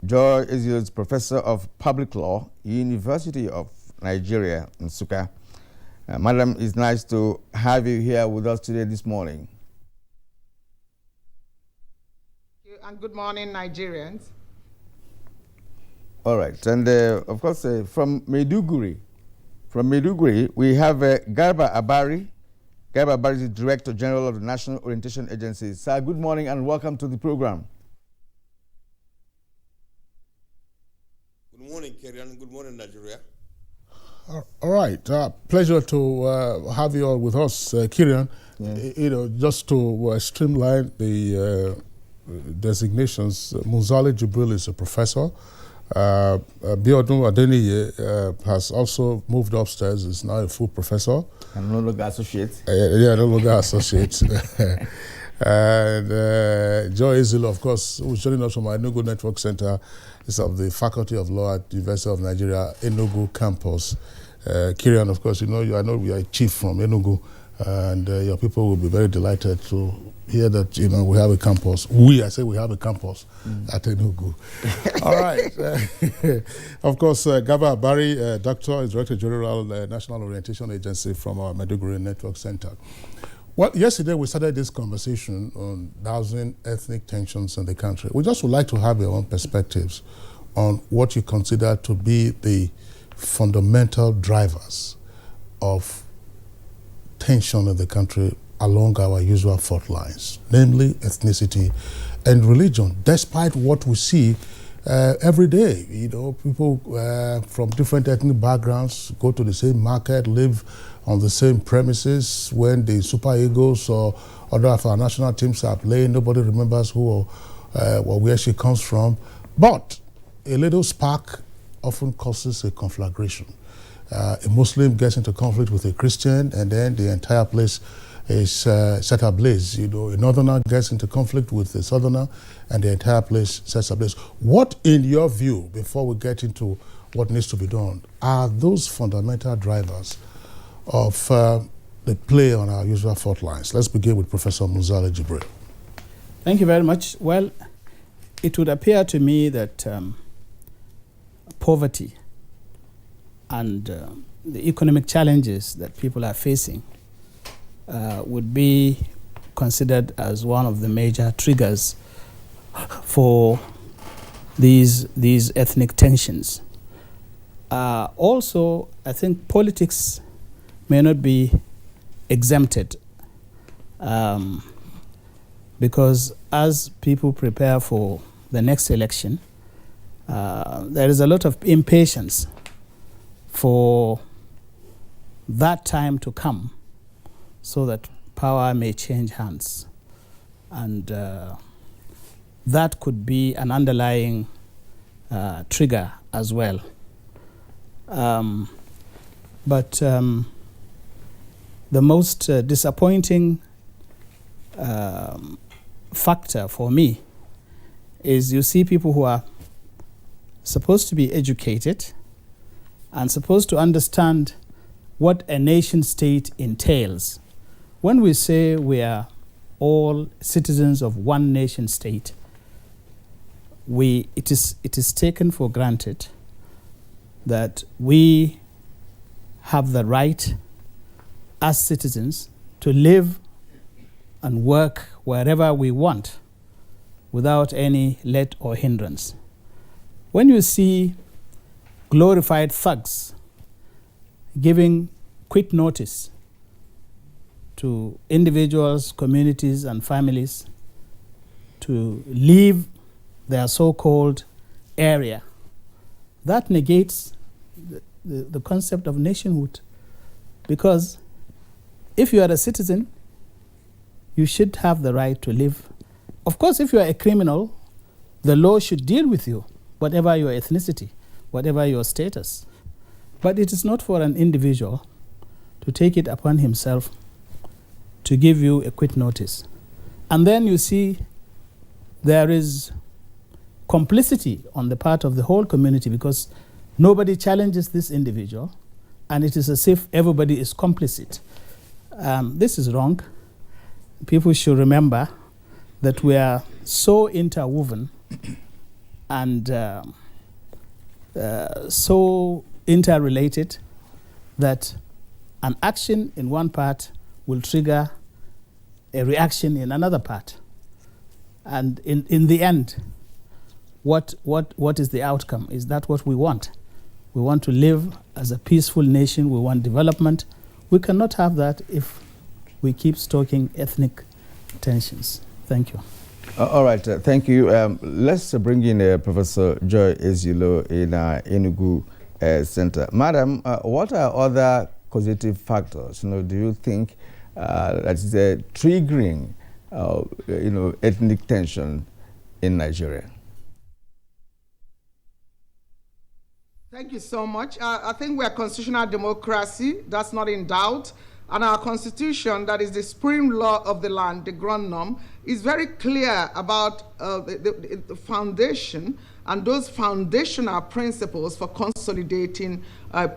Joy Ezilo is Professor of Public Law, University of Nigeria, Nsukka. Madam, it's nice to have you here with us today this morning. And good morning, Nigerians. All right, and of course, from Maiduguri, we have Garba Abari. Garba Abari is the Director General of the National Orientation Agency. Sir, good morning and welcome to the program. Good morning, Kerian. Good morning, Nigeria. All right, pleasure to have you all with us, Kirian. Yeah. Just to streamline the designations, Munzali Jibril is a professor. Biodun Adeniyi has also moved upstairs, is now a full professor. And no longer associate. No longer associate. And Joy Ezilo, of course, who's joining us from our Enugu Network Center, is of the Faculty of Law at the University of Nigeria, Enugu campus. Kirian, of course, I know we are a chief from Enugu, and your people will be very delighted to hear that, we have a campus. I say we have a campus at Enugu. All right. Of course, Gaba Abari, Doctor, is Director General, National Orientation Agency from our Maiduguri Network Center. Well, yesterday we started this conversation on dousing ethnic tensions in the country. We just would like to have your own perspectives on what you consider to be the fundamental drivers of tension in the country along our usual fault lines, namely ethnicity and religion, despite what we see every day. People from different ethnic backgrounds go to the same market, live on the same premises. When the Super Eagles or other of our national teams are playing, nobody remembers who or where she comes from. But a little spark often causes a conflagration. A Muslim gets into conflict with a Christian, and then the entire place is set ablaze. A northerner gets into conflict with a southerner, and the entire place sets ablaze. What, in your view, before we get into what needs to be done, are those fundamental drivers of the play on our usual fault lines? Let's begin with Professor Munzali Jibril. Thank you very much. Well, it would appear to me that poverty and the economic challenges that people are facing would be considered as one of the major triggers for these ethnic tensions. Also, I think politics may not be exempted because as people prepare for the next election, there is a lot of impatience for that time to come so that power may change hands. And that could be an underlying trigger as well. But the most disappointing factor for me is you see people who are supposed to be educated and supposed to understand what a nation state entails. When we say we are all citizens of one nation state, it is taken for granted that we have the right as citizens to live and work wherever we want without any let or hindrance. When you see glorified thugs giving quick notice to individuals, communities, and families to leave their so-called area, that negates the concept of nationhood. Because if you are a citizen, you should have the right to live. Of course, if you are a criminal, the law should deal with you, whatever your ethnicity, whatever your status. But it is not for an individual to take it upon himself to give you a quick notice. And then you see there is complicity on the part of the whole community, because nobody challenges this individual, and it is as if everybody is complicit. This is wrong. People should remember that we are so interwoven and so interrelated that an action in one part will trigger a reaction in another part. And in the end, what is the outcome? Is that what we want? We want to live as a peaceful nation. We want development. We cannot have that if we keep stoking ethnic tensions. Thank you. All right, thank you. Let's bring in Professor Joy Ezilo in Enugu Center. Madam, what are other causative factors, do you think that is triggering, ethnic tension in Nigeria? Thank you so much. I think we're a constitutional democracy. That's not in doubt. And our constitution, that is the supreme law of the land, the grand norm, is very clear about the foundation and those foundational principles for consolidating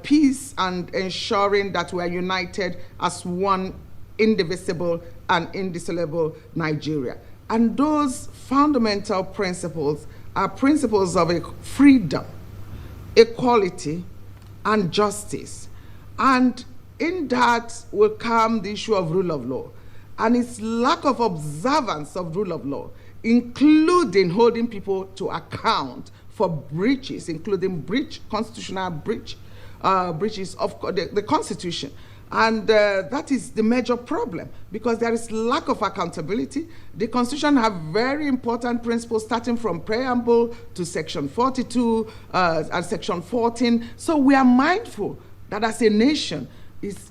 peace and ensuring that we are united as one indivisible and indissoluble Nigeria. And those fundamental principles are principles of freedom, equality, and justice. And in that will come the issue of rule of law and its lack of observance of rule of law, including holding people to account for breaches, including constitutional breaches of the Constitution. And that is the major problem, because there is lack of accountability. The Constitution have very important principles starting from preamble to section 42 and section 14. So we are mindful that as a nation,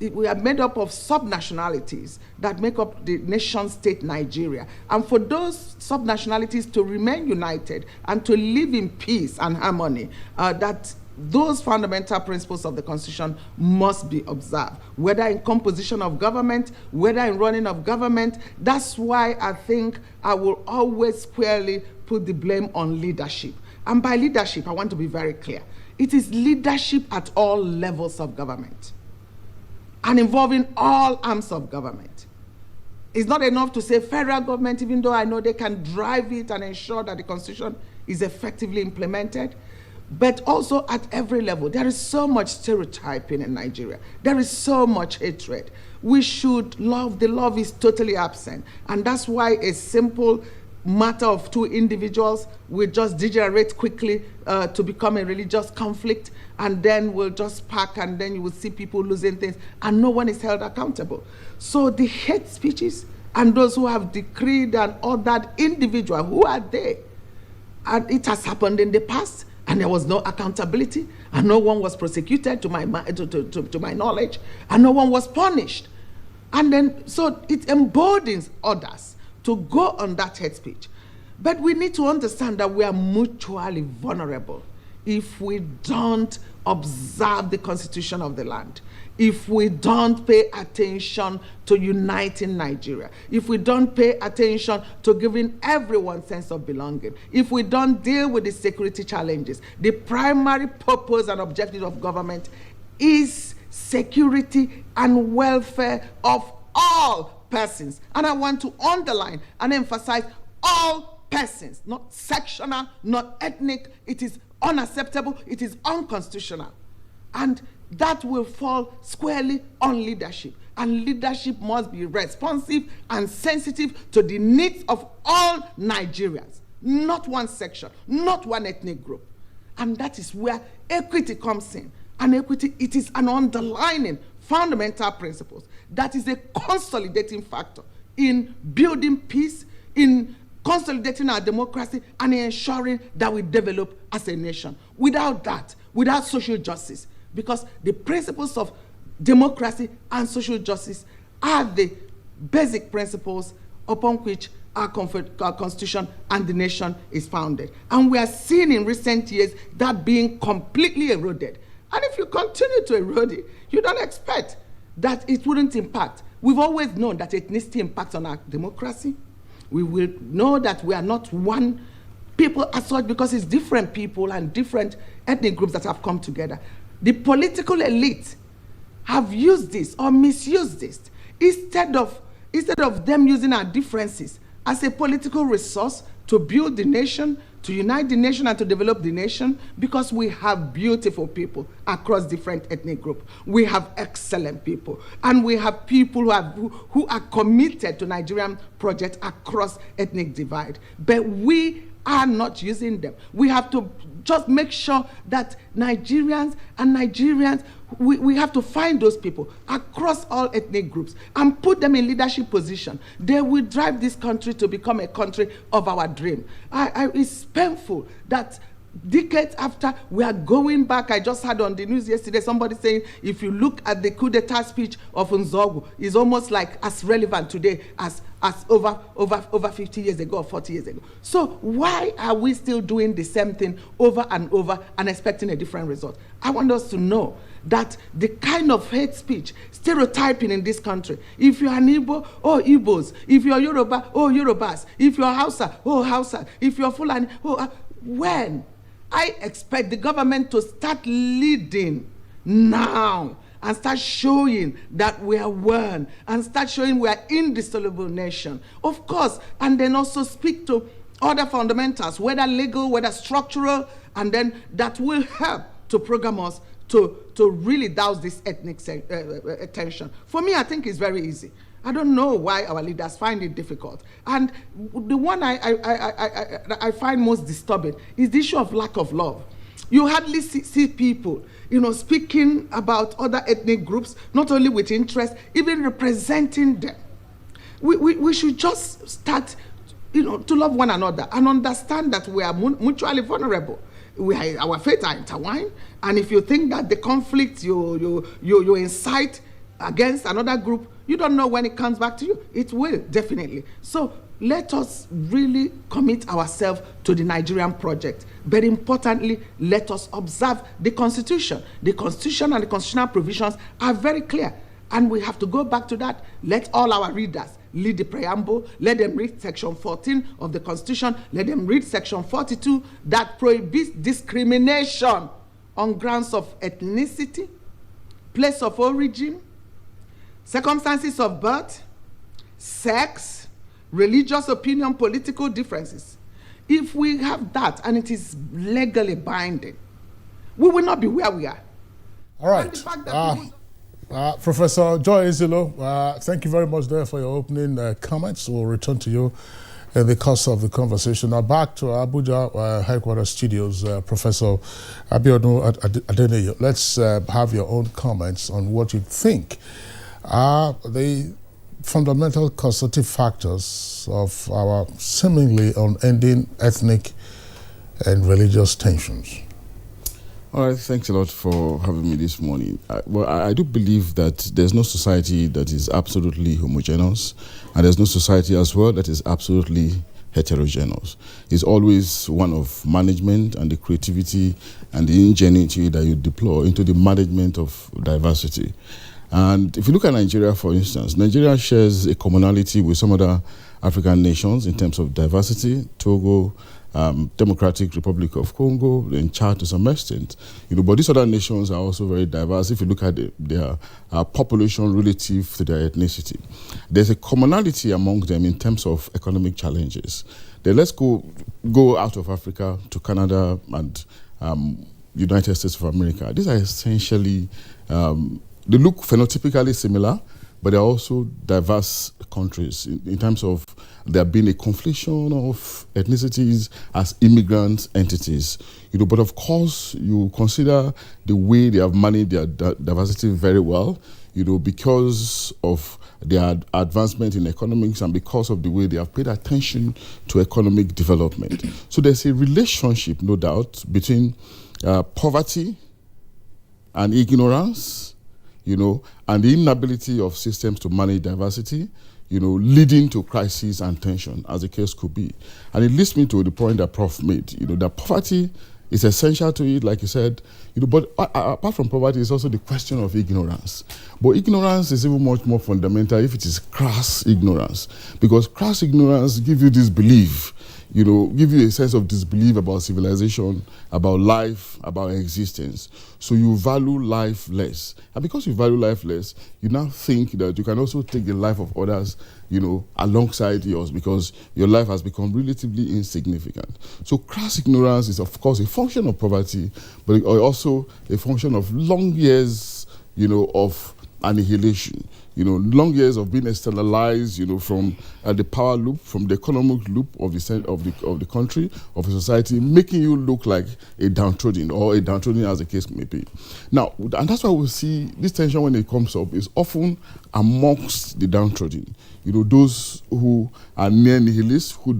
we are made up of subnationalities that make up the nation state Nigeria. And for those subnationalities to remain united and to live in peace and harmony, that those fundamental principles of the Constitution must be observed, whether in composition of government, whether in running of government. That's why I think I will always squarely put the blame on leadership. And by leadership, I want to be very clear. It is leadership at all levels of government and involving all arms of government. It's not enough to say federal government, even though I know they can drive it and ensure that the Constitution is effectively implemented, but also at every level. There is so much stereotyping in Nigeria. There is so much hatred. We should love. The love is totally absent. And that's why a simple matter of two individuals will just degenerate quickly to become a religious conflict, and then we'll just pack, and then you will see people losing things, and no one is held accountable. So the hate speeches and those who have decreed and ordered individual, who are they? And it has happened in the past, and there was no accountability, and no one was prosecuted to my knowledge, and no one was punished. And then, so it emboldens others to go on that hate speech. But we need to understand that we are mutually vulnerable if we don't observe the constitution of the land, if we don't pay attention to uniting Nigeria, if we don't pay attention to giving everyone sense of belonging, if we don't deal with the security challenges. The primary purpose and objective of government is security and welfare of all persons. And I want to underline and emphasize all persons, not sectional, not ethnic. It is unacceptable, it is unconstitutional. And that will fall squarely on leadership. And leadership must be responsive and sensitive to the needs of all Nigerians, not one section, not one ethnic group. And that is where equity comes in. And equity, it is an underlining fundamental principle that is a consolidating factor in building peace, in consolidating our democracy, and ensuring that we develop as a nation. Without that, without social justice, because the principles of democracy and social justice are the basic principles upon which our constitution and the nation is founded. And we are seeing in recent years that being completely eroded. And if you continue to erode it, you don't expect that it wouldn't impact. We've always known that ethnicity impacts on our democracy. We will know that we are not one people as such because it's different people and different ethnic groups that have come together. The political elite have used this or misused this instead of them using our differences as a political resource to build the nation, to unite the nation and to develop the nation, because we have beautiful people across different ethnic groups. We have excellent people, and we have people who are committed to Nigerian project across ethnic divide. But we are not using them. We have to just make sure that Nigerians, we have to find those people across all ethnic groups and put them in leadership position. They will drive this country to become a country of our dream. It's painful that decades after we are going back. I just heard on the news yesterday somebody saying if you look at the coup d'etat speech of Nzogu, it's almost like as relevant today as over 50 years ago or 40 years ago. So why are we still doing the same thing over and over and expecting a different result? I want us to know that the kind of hate speech, stereotyping in this country, if you're an Igbo, oh Igbos, if you're Yoruba, oh Yorubas, if you're Hausa, oh Hausa, if you're Fulani, oh when? I expect the government to start leading now and start showing that we are one and start showing we are indissoluble nation. Of course, and then also speak to other fundamentals, whether legal, whether structural, and then that will help to program us to really douse this ethnic tension. For me, I think it's very easy. I don't know why our leaders find it difficult. And the one I find most disturbing is the issue of lack of love. You hardly see people, speaking about other ethnic groups, not only with interest, even representing them. We should just start, to love one another and understand that we are mutually vulnerable. Our faith are intertwined, and if you think that the conflict you incite against another group, you don't know when it comes back to you. It will, definitely. So let us really commit ourselves to the Nigerian project. But importantly, let us observe the Constitution. The Constitution and the constitutional provisions are very clear. And we have to go back to that. Let all our readers read the preamble. Let them read Section 14 of the Constitution. Let them read Section 42 that prohibits discrimination on grounds of ethnicity, place of origin, circumstances of birth, sex, religious opinion, political differences. If we have that and it is legally binding, we will not be where we are. All right. Professor Joy Ezilo, thank you very much there for your opening comments. We'll return to you in the course of the conversation. Now back to Abuja headquarters studios, Professor Abiodun Adeneye. Let's have your own comments on what you think are the fundamental constitutive factors of our seemingly unending ethnic and religious tensions. All right, thanks a lot for having me this morning. I do believe that there's no society that is absolutely homogeneous, and there's no society as well that is absolutely heterogeneous. It's always one of management and the creativity and the ingenuity that you deploy into the management of diversity. And if you look at Nigeria, for instance, Nigeria shares a commonality with some other African nations in terms of diversity. Togo, Democratic Republic of Congo, and Chad to some extent. But these other nations are also very diverse if you look at their population relative to their ethnicity. There's a commonality among them in terms of economic challenges. Then let's go out of Africa to Canada and United States of America. These are essentially they look phenotypically similar, but they're also diverse countries in terms of there being a conflation of ethnicities as immigrant entities. But of course, you consider the way they have managed their diversity very well, because of their advancement in economics and because of the way they have paid attention to economic development. So there's a relationship, no doubt, between poverty and ignorance, and the inability of systems to manage diversity, leading to crisis and tension, as the case could be. And it leads me to the point that Prof made, that poverty is essential to it, like you said, but apart from poverty, it's also the question of ignorance. But ignorance is even much more fundamental if it is crass ignorance, because crass ignorance gives you this belief, give you a sense of disbelief about civilization, about life, about existence. So you value life less. And because you value life less, you now think that you can also take the life of others, alongside yours, because your life has become relatively insignificant. So crass ignorance is, of course, a function of poverty, but also a function of long years, of annihilation. Long years of being externalized, from the power loop, from the economic loop of the country, of a society, making you look like a downtrodden, or a downtrodden as the case may be. Now, and that's why we see this tension when it comes up is often amongst the downtrodden. Those who are near nihilists, who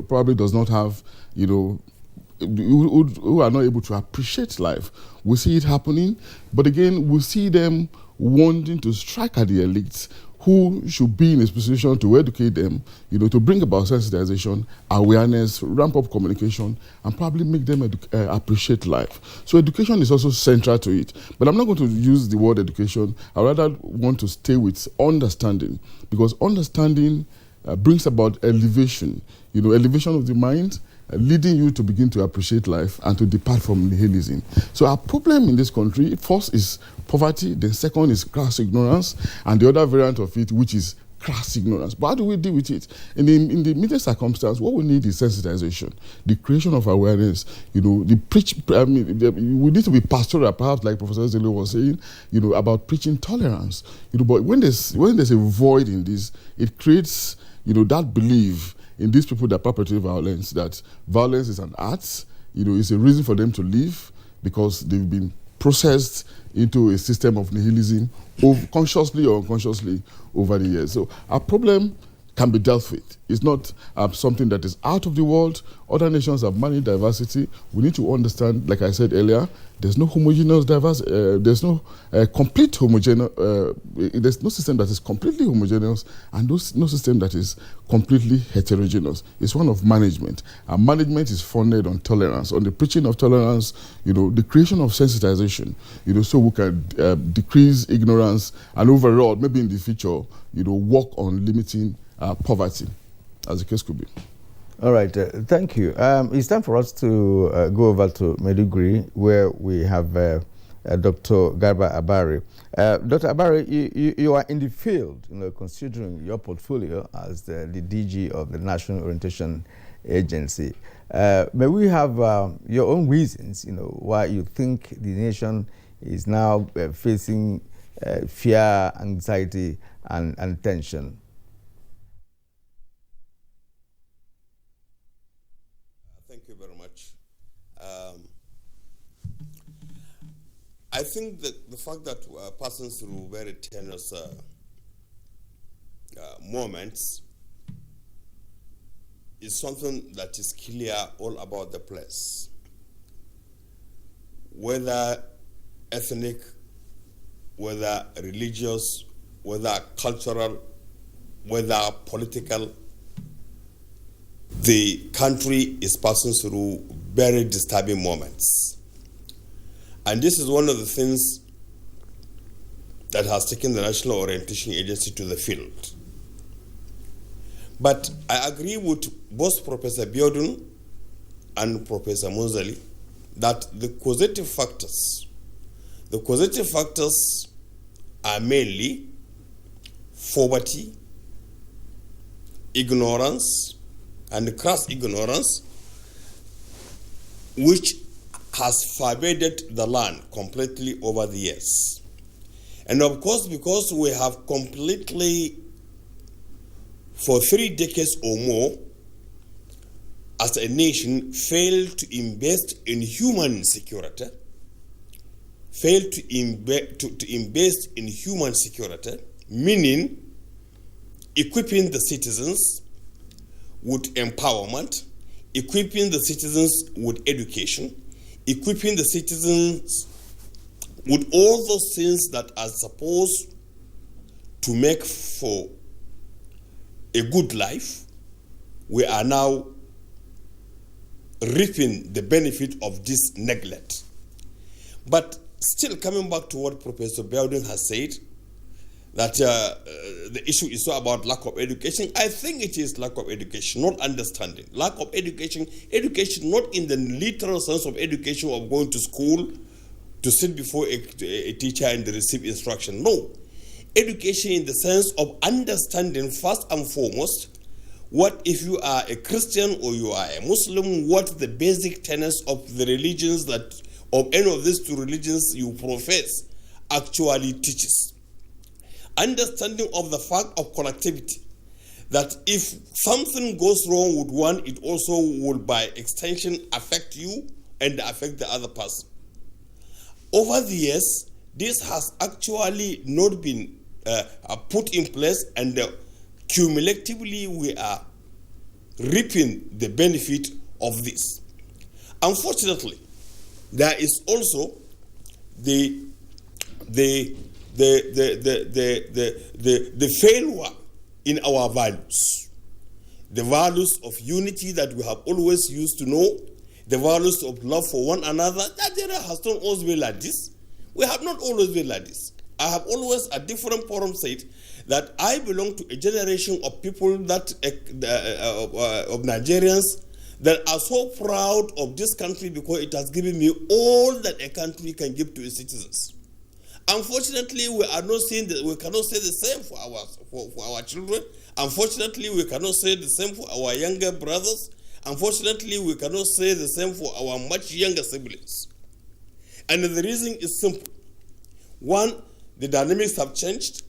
probably does not have, who are not able to appreciate life. We see it happening, but again, we see them wanting to strike at the elites who should be in a position to educate them, to bring about sensitization, awareness, ramp up communication, and probably make them appreciate life. So education is also central to it. But I'm not going to use the word education. I rather want to stay with understanding, because understanding brings about elevation, elevation of the mind, leading you to begin to appreciate life and to depart from nihilism. So our problem in this country, first is poverty, then second is crass ignorance, and the other variant of it, which is crass ignorance. But how do we deal with it? In the immediate circumstance, what we need is sensitization, the creation of awareness, we need to be pastoral, perhaps like Professor Zelo was saying, about preaching tolerance. But when there's a void in this, it creates, that belief in these people that perpetrate violence, that violence is an art, it's a reason for them to live, because they've been processed into a system of nihilism, consciously or unconsciously, over the years. So our problem can be dealt with. It's not something that is out of the world. Other nations have managed diversity. We need to understand, like I said earlier, there's no homogeneous diversity. There's no complete homogeneous. There's no system that is completely homogeneous, and no system that is completely heterogeneous. It's one of management. And management is founded on tolerance, on the preaching of tolerance, the creation of sensitization, so we can decrease ignorance, and overall, maybe in the future, work on limiting poverty, as the case could be. All right, thank you. It's time for us to go over to Maiduguri, where we have Dr. Garba Abari. Dr. Abari, you are in the field, considering your portfolio as the DG of the National Orientation Agency. May we have your own reasons, why you think the nation is now facing fear, anxiety, and tension? Thank you very much. I think that the fact that passing through very tenuous moments is something that is clear all about the place. Whether ethnic, whether religious, whether cultural, whether political, the country is passing through very disturbing moments. And this is one of the things that has taken the National Orientation Agency to the field. But I agree with both Professor Biodun and Professor Munzali that the causative factors are mainly poverty, ignorance, and crass ignorance, which has pervaded the land completely over the years. And of course, because we have completely, for 3 decades or more, as a nation, failed to invest in human security, meaning equipping the citizens with empowerment, equipping the citizens with education, equipping the citizens with all those things that are supposed to make for a good life. We are now reaping the benefit of this neglect. But still, coming back to what Professor Belden has said, that the issue is so about lack of education. I think it is lack of education, not understanding. Lack of education not in the literal sense of education of going to school to sit before a teacher and receive instruction. No. Education in the sense of understanding first and foremost what, if you are a Christian or you are a Muslim, what the basic tenets of the religions that, of any of these two religions you profess actually teaches. Understanding of the fact of connectivity, that if something goes wrong with one, it also will by extension affect you and affect the other person. Over the years, this has actually not been put in place, and cumulatively we are reaping the benefit of this. Unfortunately, there is also the failure in our values. The values of unity that we have always used to know, the values of love for one another. Nigeria has not always been like this. We have not always been like this. I have always, at different forums, said that I belong to a generation of people that of Nigerians that are so proud of this country because it has given me all that a country can give to its citizens. Unfortunately, we are not saying that we cannot say the same for our children. Unfortunately, we cannot say the same for our younger brothers. Unfortunately, we cannot say the same for our much younger siblings. And the reason is simple. One, the dynamics have changed.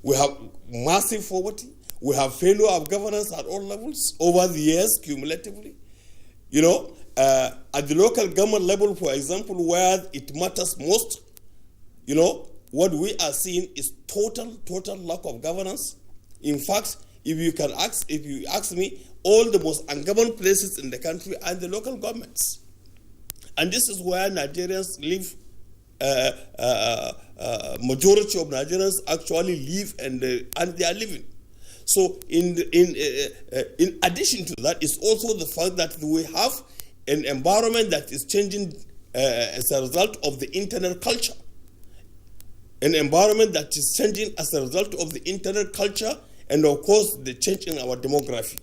We have massive poverty. We have failure of governance at all levels over the years, cumulatively. You know, at the local government level, for example, where it matters most, you know, what we are seeing is total lack of governance. In fact, if you ask me, all the most ungoverned places in the country are the local governments. And this is where Nigerians live. Majority of Nigerians actually live, and they are living. So in addition to that is also the fact that we have an environment that is changing as a result of the internet culture. An environment that is changing as a result of the internet culture and of course the change in our demography.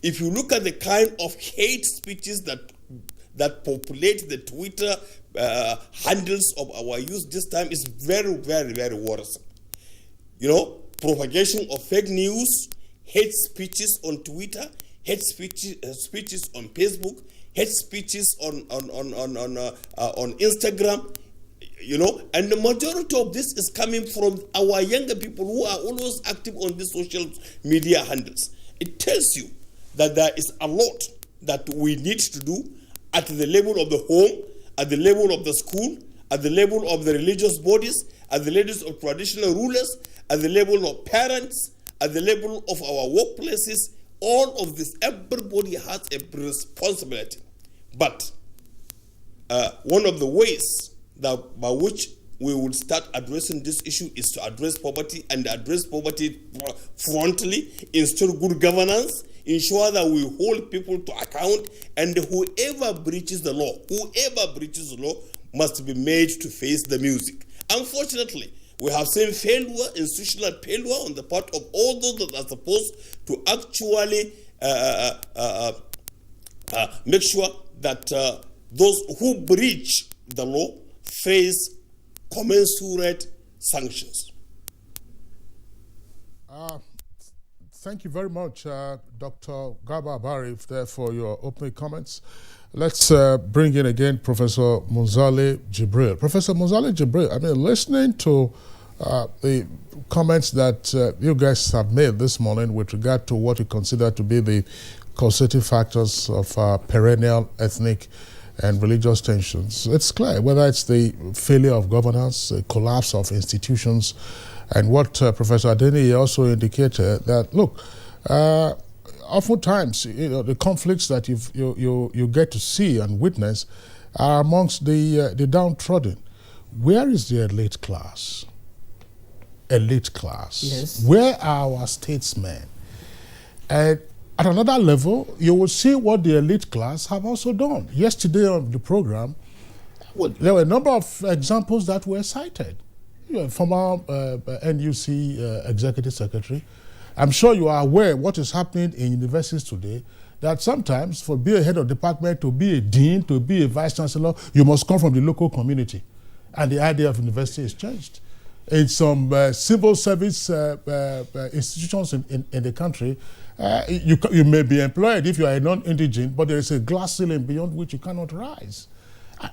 If you look at the kind of hate speeches that populate the Twitter handles of our youth this time, is very, very, very worrisome. You know, propagation of fake news, hate speeches on Twitter, hate speeches on Facebook, hate speeches on Instagram. You know, and the majority of this is coming from our younger people who are always active on these social media handles. It tells you that there is a lot that we need to do at the level of the home, at the level of the school, at the level of the religious bodies, at the levels of traditional rulers, at the level of parents, at the level of our workplaces. All of this, everybody has a responsibility. But one of the ways that by which we will start addressing this issue is to address poverty, and address poverty frontally, instill good governance, ensure that we hold people to account, and whoever breaches the law must be made to face the music. Unfortunately, we have seen failure, institutional failure on the part of all those that are supposed to actually make sure that those who breach the law face commensurate sanctions. Thank you very much, Dr. Garba Abari, there for your opening comments. Let's bring in again Professor Munzali Jibril. Professor Munzali Jibril, I mean, listening to the comments that you guys have made this morning with regard to what you consider to be the causative factors of perennial ethnic and religious tensions, it's clear whether it's the failure of governance, the collapse of institutions, and what Professor Adeni also indicated, that look, oftentimes, you know, the conflicts that you get to see and witness are amongst the downtrodden. Where is the elite class? Elite class. Yes. Where are our statesmen? And at another level, you will see what the elite class have also done. Yesterday on the program, there were a number of examples that were cited. former NUC Executive Secretary. I'm sure you are aware what is happening in universities today, that sometimes for be a head of department, to be a dean, to be a vice chancellor, you must come from the local community. And the idea of university is changed. In some civil service institutions in the country, you may be employed if you are a non-indigent, but there is a glass ceiling beyond which you cannot rise.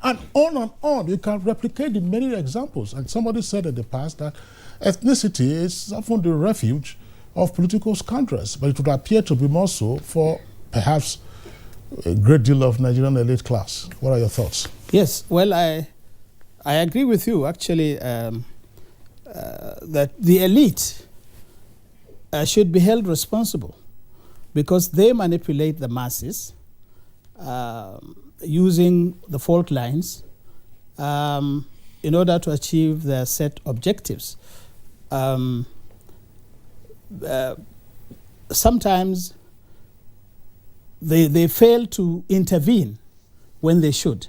And on. You can replicate the many examples. And somebody said in the past that ethnicity is often the refuge of political scoundrels, but it would appear to be more so for perhaps a great deal of Nigerian elite class. What are your thoughts? Yes, well, I agree with you, actually, that the elite should be held responsible because they manipulate the masses using the fault lines in order to achieve their set objectives. Sometimes they fail to intervene when they should.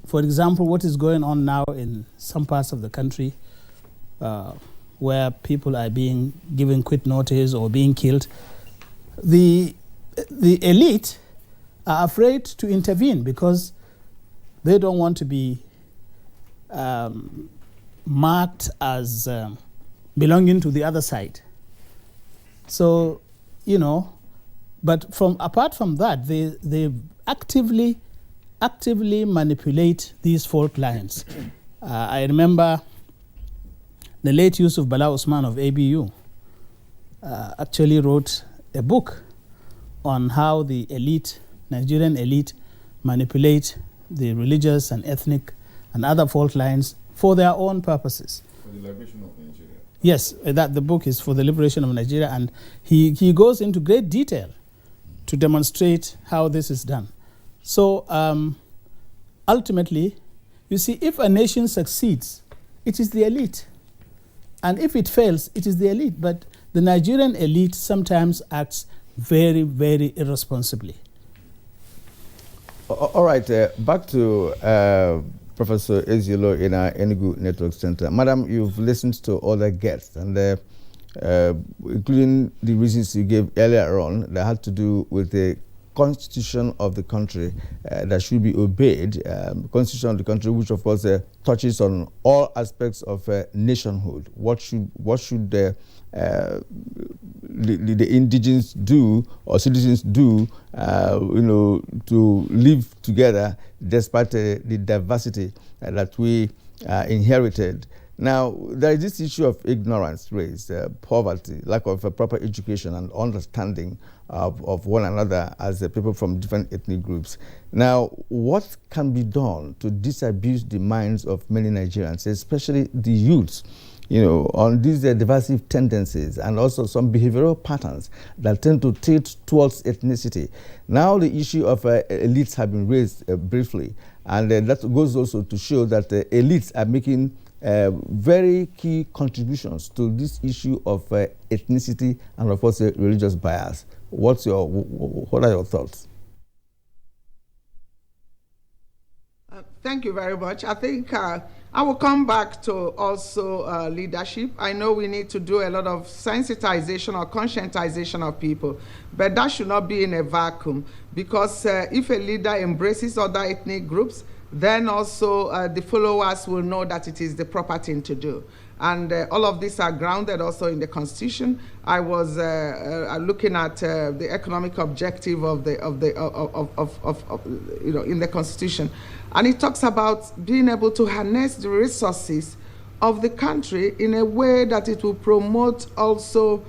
For example, what is going on now in some parts of the country where people are being given quit notice or being killed, the elite are afraid to intervene because they don't want to be marked as belonging to the other side. So, but apart from that, they actively manipulate these fault lines. I remember the late Yusuf Bala Usman of ABU actually wrote a book on how the elite, Nigerian elite, manipulate the religious and ethnic and other fault lines for their own purposes. For the liberation of Nigeria. Yes, that the book is for the liberation of Nigeria, and he goes into great detail to demonstrate how this is done. So ultimately, you see, if a nation succeeds, it is the elite. And if it fails, it is the elite. But the Nigerian elite sometimes acts very, very irresponsibly. All right, back to Professor Eziolo in our Enugu Network Center. Madam, you've listened to other guests, and including the reasons you gave earlier on that had to do with the constitution of the country that should be obeyed, constitution of the country, which of course touches on all aspects of nationhood. What should the indigenous do or citizens do, to live together despite the diversity that we inherited. Now, there is this issue of ignorance raised, poverty, lack of proper education and understanding of one another as people from different ethnic groups. Now, what can be done to disabuse the minds of many Nigerians, especially the youths, on these divisive tendencies and also some behavioral patterns that tend to tilt towards ethnicity? Now, the issue of elites have been raised briefly, and that goes also to show that elites are making very key contributions to this issue of ethnicity and, of course, religious bias. What are your thoughts? Thank you very much. I think I will come back to also leadership. I know we need to do a lot of sensitization or conscientization of people, but that should not be in a vacuum, because if a leader embraces other ethnic groups, then also the followers will know that it is the proper thing to do. And all of these are grounded also in the Constitution. I was looking at the economic objective in the Constitution, and it talks about being able to harness the resources of the country in a way that it will promote also.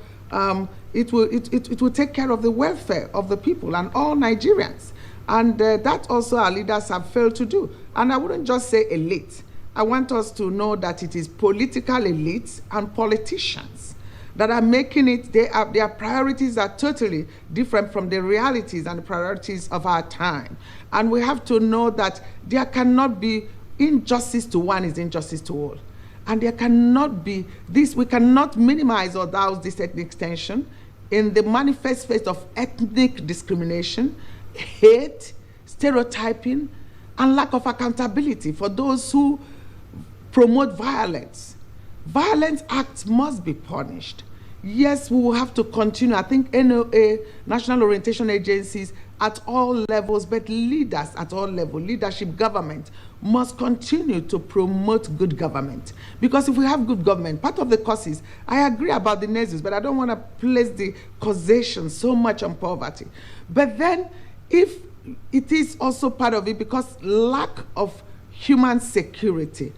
It will take care of the welfare of the people and all Nigerians. And that also our leaders have failed to do. And I wouldn't just say elite. I want us to know that it is political elites and politicians that are making it. Their priorities are totally different from the realities and the priorities of our time. And we have to know that there cannot be injustice to one is injustice to all. And there cannot be this, we cannot minimize or douse this ethnic tension in the manifest face of ethnic discrimination, hate, stereotyping, and lack of accountability for those who promote violence. Violent acts must be punished. Yes, we will have to continue. I think NOA, National Orientation Agencies, at all levels, but leaders at all levels, leadership, government, must continue to promote good government. Because if we have good government, part of the causes, I agree about the nexus, but I don't want to place the causation so much on poverty. But then, if it is also part of it, because lack of human security,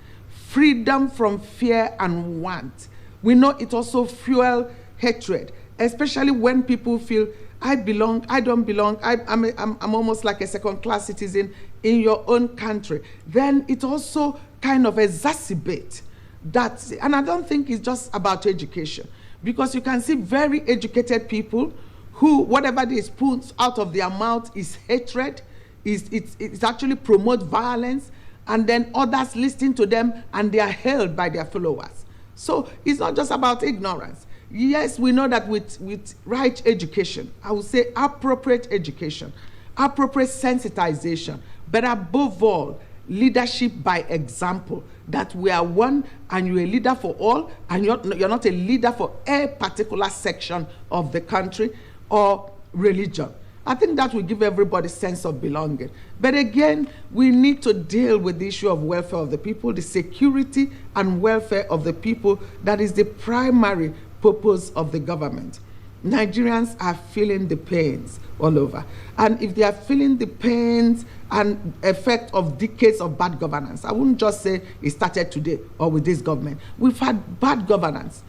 freedom from fear and want, we know it also fuels hatred, especially when people feel, I belong, I don't belong, I'm almost like a second-class citizen in your own country. Then it also kind of exacerbates that. And I don't think it's just about education, because you can see very educated people who, whatever they put out of their mouth is hatred, it's actually promote violence, and then others listen to them and they are held by their followers. So it's not just about ignorance. Yes, we know that with right education, I would say appropriate education, appropriate sensitization, but above all, leadership by example, that we are one and you're a leader for all, and you're not a leader for a particular section of the country or religion. I think that will give everybody a sense of belonging. But again, we need to deal with the issue of welfare of the people, the security and welfare of the people. That is the primary purpose of the government. Nigerians are feeling the pains all over. And if they are feeling the pains and effect of decades of bad governance, I wouldn't just say it started today or with this government. We've had bad governance,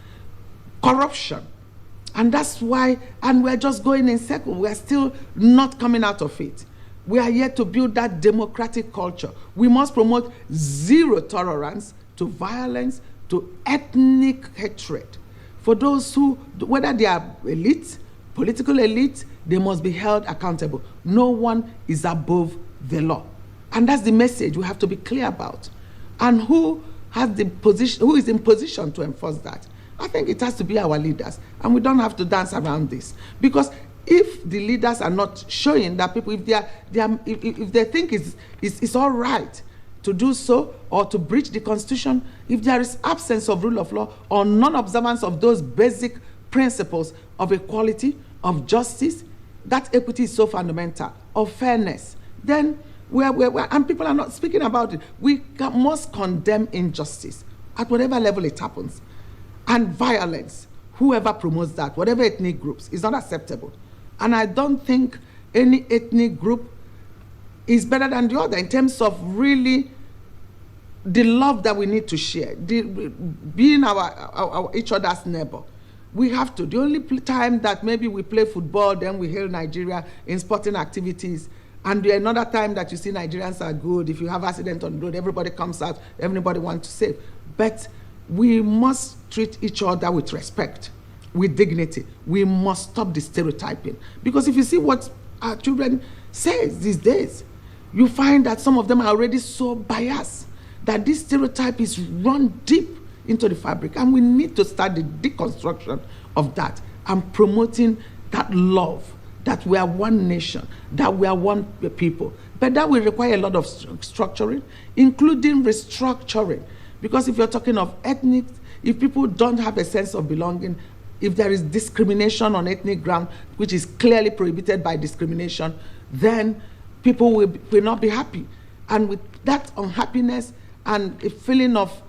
corruption, and that's why, and we're just going in circles. We're still not coming out of it. We are yet to build that democratic culture. We must promote zero tolerance to violence, to ethnic hatred. For those who, whether they are elite, political elite, they must be held accountable. No one is above the law. And that's the message we have to be clear about. And who has the position, who is in position to enforce that? I think it has to be our leaders, and we don't have to dance around this. Because if the leaders are not showing that people, if they think it's all right to do so or to breach the Constitution, if there is absence of rule of law or non-observance of those basic principles of equality, of justice, that equity is so fundamental, of fairness, then and people are not speaking about it. We must condemn injustice at whatever level it happens. And violence, whoever promotes that, whatever ethnic groups, is not acceptable. And I don't think any ethnic group is better than the other in terms of really the love that we need to share, being our each other's neighbor. We have to. The only time that maybe we play football, then we hail Nigeria in sporting activities, and another time that you see Nigerians are good. If you have accident on the road, everybody comes out, everybody wants to save. But we must treat each other with respect, with dignity. We must stop the stereotyping. Because if you see what our children say these days, you find that some of them are already so biased that this stereotype is run deep into the fabric. And we need to start the deconstruction of that and promoting that love, that we are one nation, that we are one people. But that will require a lot of structuring, including restructuring. Because if you're talking of ethnic, if people don't have a sense of belonging, if there is discrimination on ethnic ground, which is clearly prohibited by discrimination, then people will not be happy. And with that unhappiness and a feeling of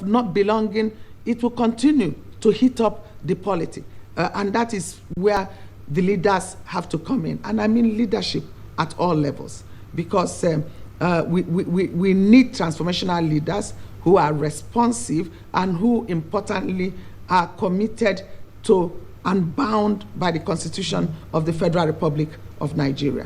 not belonging, it will continue to heat up the polity. And that is where the leaders have to come in. And I mean leadership at all levels. Because we need transformational leaders who are responsive and who, importantly, are committed to and bound by the Constitution of the Federal Republic of Nigeria.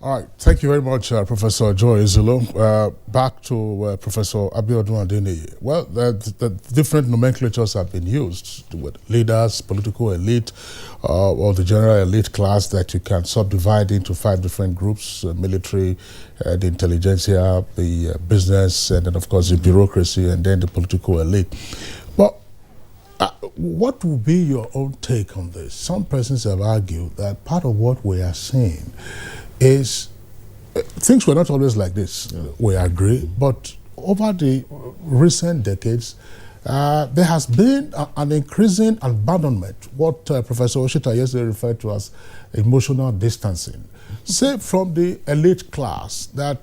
All right. Thank you very much, Professor Joy Izulo. Back to Professor Abiodun Adeniyi. Well, the different nomenclatures have been used with leaders, political elite, or the general elite class that you can subdivide into 5 different groups: military, the intelligentsia, the business, and then, of course, the bureaucracy, and then the political elite. But what would be your own take on this? Some persons have argued that part of what we are seeing is things were not always like this. Yeah. We agree, but over the recent decades, there has been an increasing abandonment, what Professor Oshita yesterday referred to as emotional distancing, say from the elite class, that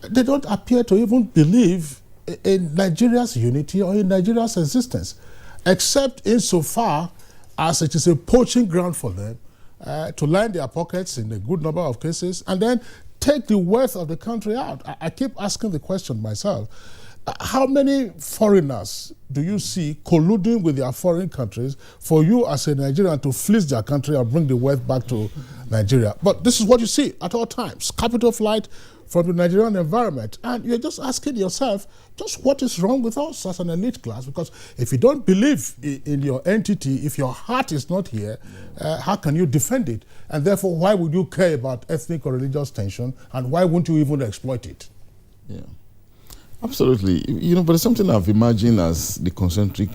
they don't appear to even believe in Nigeria's unity or in Nigeria's existence, except insofar as it is a poaching ground for them to line their pockets in a good number of cases and then take the wealth of the country out. I keep asking the question myself. How many foreigners do you see colluding with their foreign countries for you as a Nigerian to fleece their country and bring the wealth back to Nigeria? But this is what you see at all times, capital flight from the Nigerian environment. And you're just asking yourself, just what is wrong with us as an elite class? Because if you don't believe in your entity, if your heart is not here, how can you defend it? And therefore, why would you care about ethnic or religious tension? And why won't you even exploit it? Yeah. Absolutely. But it's something I've imagined as the concentric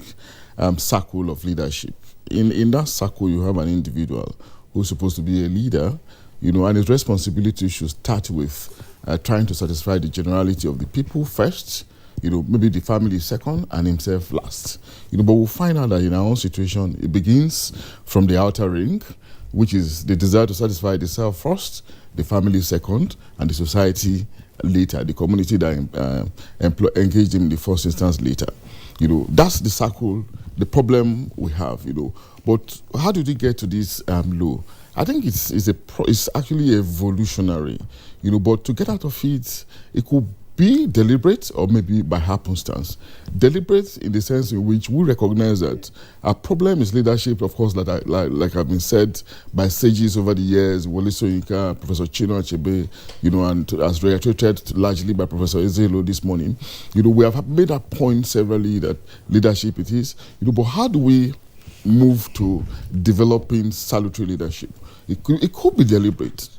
circle of leadership. In that circle, you have an individual who's supposed to be a leader, and his responsibility should start with trying to satisfy the generality of the people first, maybe the family second, and himself last. But we'll find out that in our own situation, it begins from the outer ring, which is the desire to satisfy the self first, the family second, and the society later, the community that engaged him in the first instance later. That's the circle, the problem we have, But how did we get to this low? I think it's actually evolutionary, but to get out of it, it could be deliberate or maybe by happenstance. Deliberate in the sense in which we recognize that our problem is leadership, of course, like I've been said by sages over the years, Wole Soyinka, Professor Chino Achebe, and as reiterated largely by Professor Ezelo this morning. We have made that point severally that leadership it is, but how do we move to developing salutary leadership? It could be deliberate.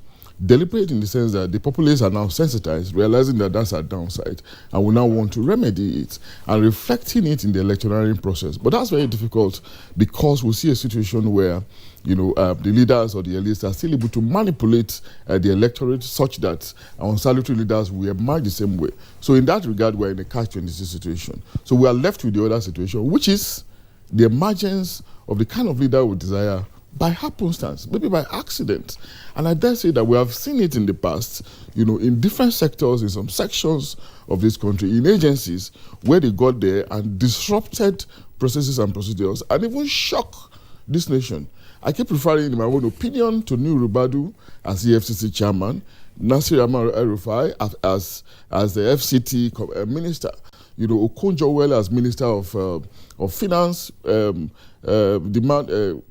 Deliberate in the sense that the populace are now sensitized, realizing that that's a downside, and we now want to remedy it and reflecting it in the electioneering process. But that's very difficult because we see a situation where the leaders or the elites are still able to manipulate the electorate such that our salutary leaders will emerge the same way. So in that regard, we're in a catch-22 situation. So we are left with the other situation, which is the emergence of the kind of leader we desire by happenstance, maybe by accident. And I dare say that we have seen it in the past, in different sectors, in some sections of this country, in agencies where they got there and disrupted processes and procedures and even shock this nation. I keep referring, in my own opinion, to Nuhu Ribadu as the FCC chairman, Nasir Ahmad El-Rufai as the FCT minister, Okonjo-Iweala as Minister of Finance,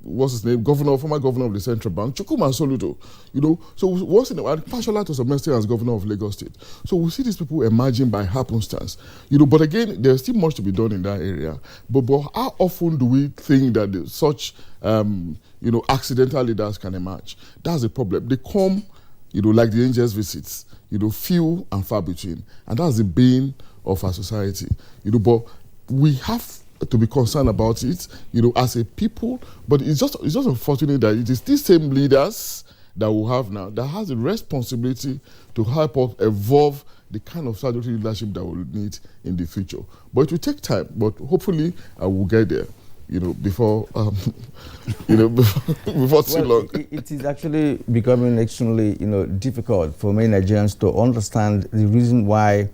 what's his name, former governor of the Central Bank, Chukwuma Soludo, so what's in the and Fashola to some extent as governor of Lagos State. So we see these people emerging by happenstance, but again, there's still much to be done in that area. But how often do we think that such, accidental leaders can emerge? That's the problem. They come, like the angels' visits, few and far between, and that's the bane of our society, but we have to be concerned about it, as a people. But it's just unfortunate that it is these same leaders that we have now that has the responsibility to help us evolve the kind of salutary leadership that we'll need in the future. But it will take time. But hopefully, I will get there. Before before too long. It is actually becoming extremely, difficult for many Nigerians to understand the reason why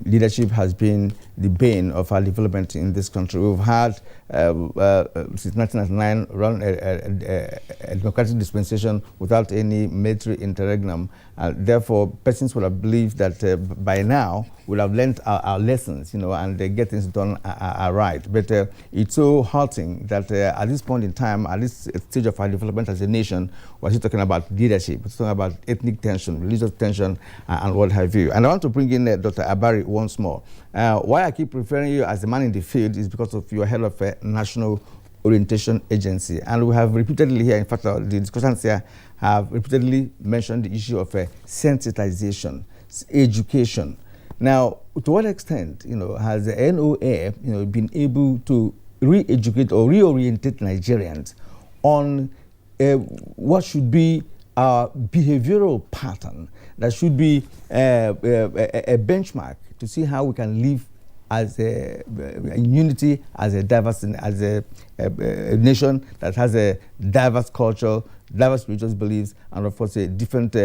leadership has been the bane of our development in this country. We've had, since 1999, run a democratic dispensation without any military interregnum. Therefore, persons would have believed that by now we'll have learned our lessons, and get things done right. But it's so halting that at this point in time, at this stage of our development as a nation, we're still talking about leadership. We're talking about ethnic tension, religious tension, and what have you. And I want to bring in Dr. Abari once more. Why I keep referring you as the man in the field is because of your head of a national orientation agency. And we have repeatedly here, in fact, the discussions here have repeatedly mentioned the issue of sensitization, education. Now, to what extent, has the NOA, been able to re-educate or reorientate Nigerians on what should be our behavioral pattern that should be a benchmark to see how we can live as a unity, as a diverse, as a nation that has a diverse culture, diverse religious beliefs, and of course a different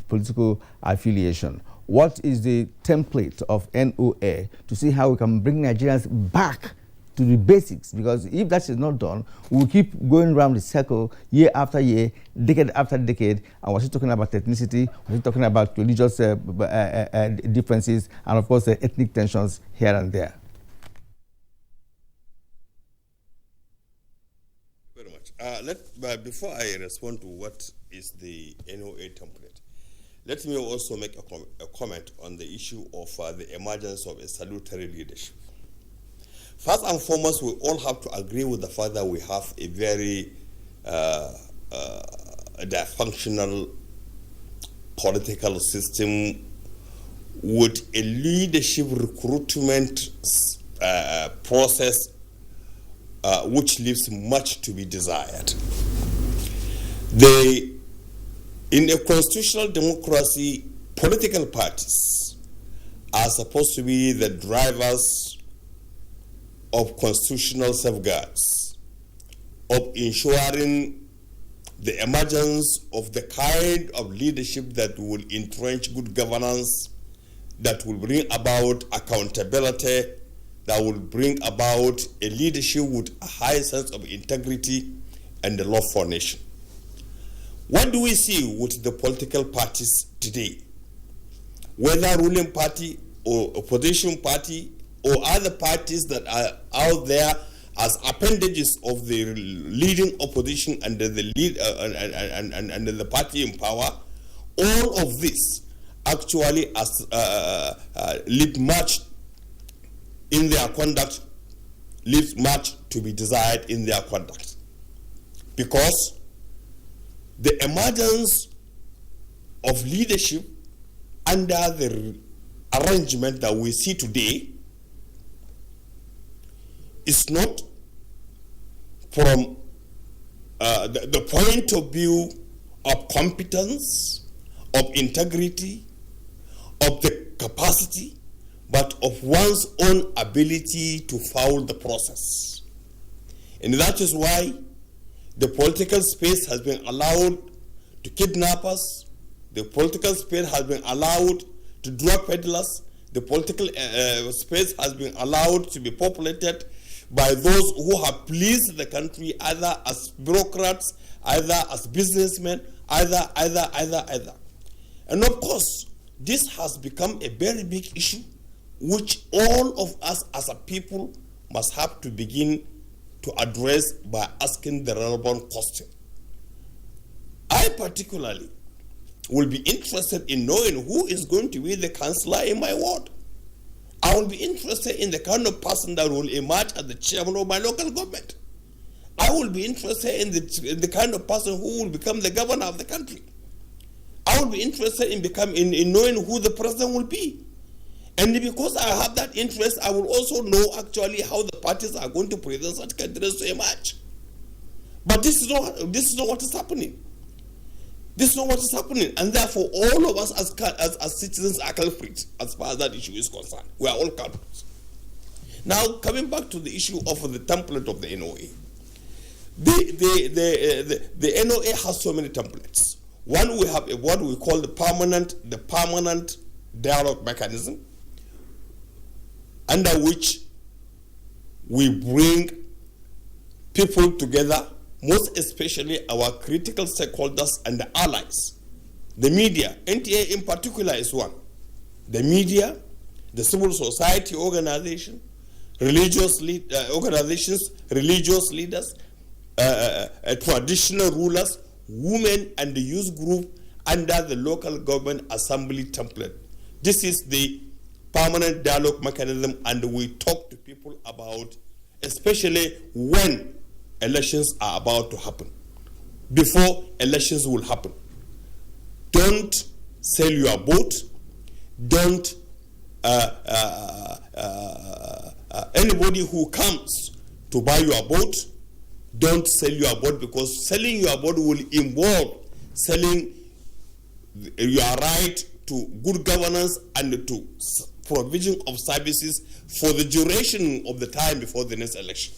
political affiliation. What is the template of NOA to see how we can bring Nigerians back to the basics? Because if that is not done, we'll keep going around the circle year after year, decade after decade, and we're still talking about ethnicity, we're still talking about religious differences, and of course ethnic tensions here and there. Very much. Before I respond to what is the NOA template, let me also make a comment on the issue of the emergence of a salutary leadership. First and foremost, we all have to agree with the fact that we have a very dysfunctional political system with a leadership recruitment process which leaves much to be desired. In a constitutional democracy, political parties are supposed to be the drivers of constitutional safeguards, of ensuring the emergence of the kind of leadership that will entrench good governance, that will bring about accountability, that will bring about a leadership with a high sense of integrity and the love for nation. What do we see with the political parties today? Whether ruling party or opposition party or other parties that are out there as appendages of the leading opposition under the lead under the party in power, all of this actually leave much in their conduct, leaves much to be desired in their conduct, because the emergence of leadership under the arrangement that we see today is not from the point of view of competence, of integrity, of the capacity, but of one's own ability to follow the process. And that is why the political space has been allowed to kidnap us. The political space has been allowed to drug peddlers. The political space has been allowed to be populated by those who have pleased the country, either as bureaucrats, either as businessmen, either. And of course, this has become a very big issue which all of us as a people must have to begin to address by asking the relevant question. I particularly will be interested in knowing who is going to be the councillor in my ward. I will be interested in the kind of person that will emerge as the chairman of my local government. I will be interested in the kind of person who will become the governor of the country. I will be interested in knowing who the president will be. And because I have that interest, I will also know actually how the parties are going to present such candidates to emerge. But this is not what is happening. This is not what is happening. And therefore, all of us as citizens are culprits as far as that issue is concerned. We are all culprits. Now, coming back to the issue of the template of the NOA. The NOA has so many templates. One, we have what we call the permanent dialogue mechanism, under which we bring people together, most especially our critical stakeholders and the allies. The media, NTA in particular is one. The media, the civil society organization, religious organizations, religious leaders, traditional rulers, women and the youth group under the local government assembly template. This is the permanent dialogue mechanism, and we talk to people about, especially when elections are about to happen, before elections will happen. Don't sell your vote. Don't anybody who comes to buy your vote, don't sell your vote, because selling your vote will involve selling your right to good governance and to provision of services for the duration of the time before the next election.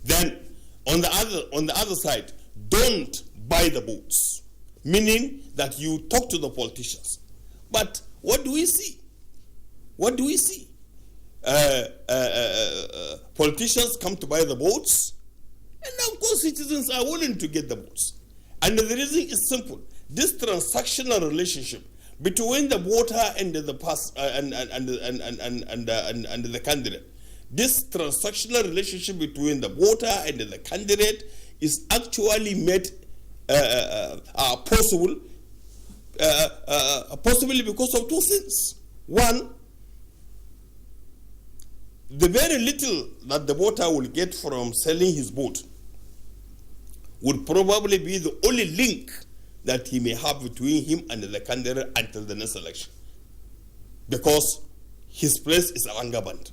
Then, on the other side, don't buy the votes, meaning that you talk to the politicians. But what do we see? What do we see? Politicians come to buy the votes, and of course citizens are willing to get the votes. And the reason is simple. This transactional relationship between the voter and the the candidate. This transactional relationship between the voter and the candidate is actually made possible possibly because of two things. One, the very little that the voter will get from selling his vote would probably be the only link that he may have between him and the candidate until the next election, because his place is Alangaband.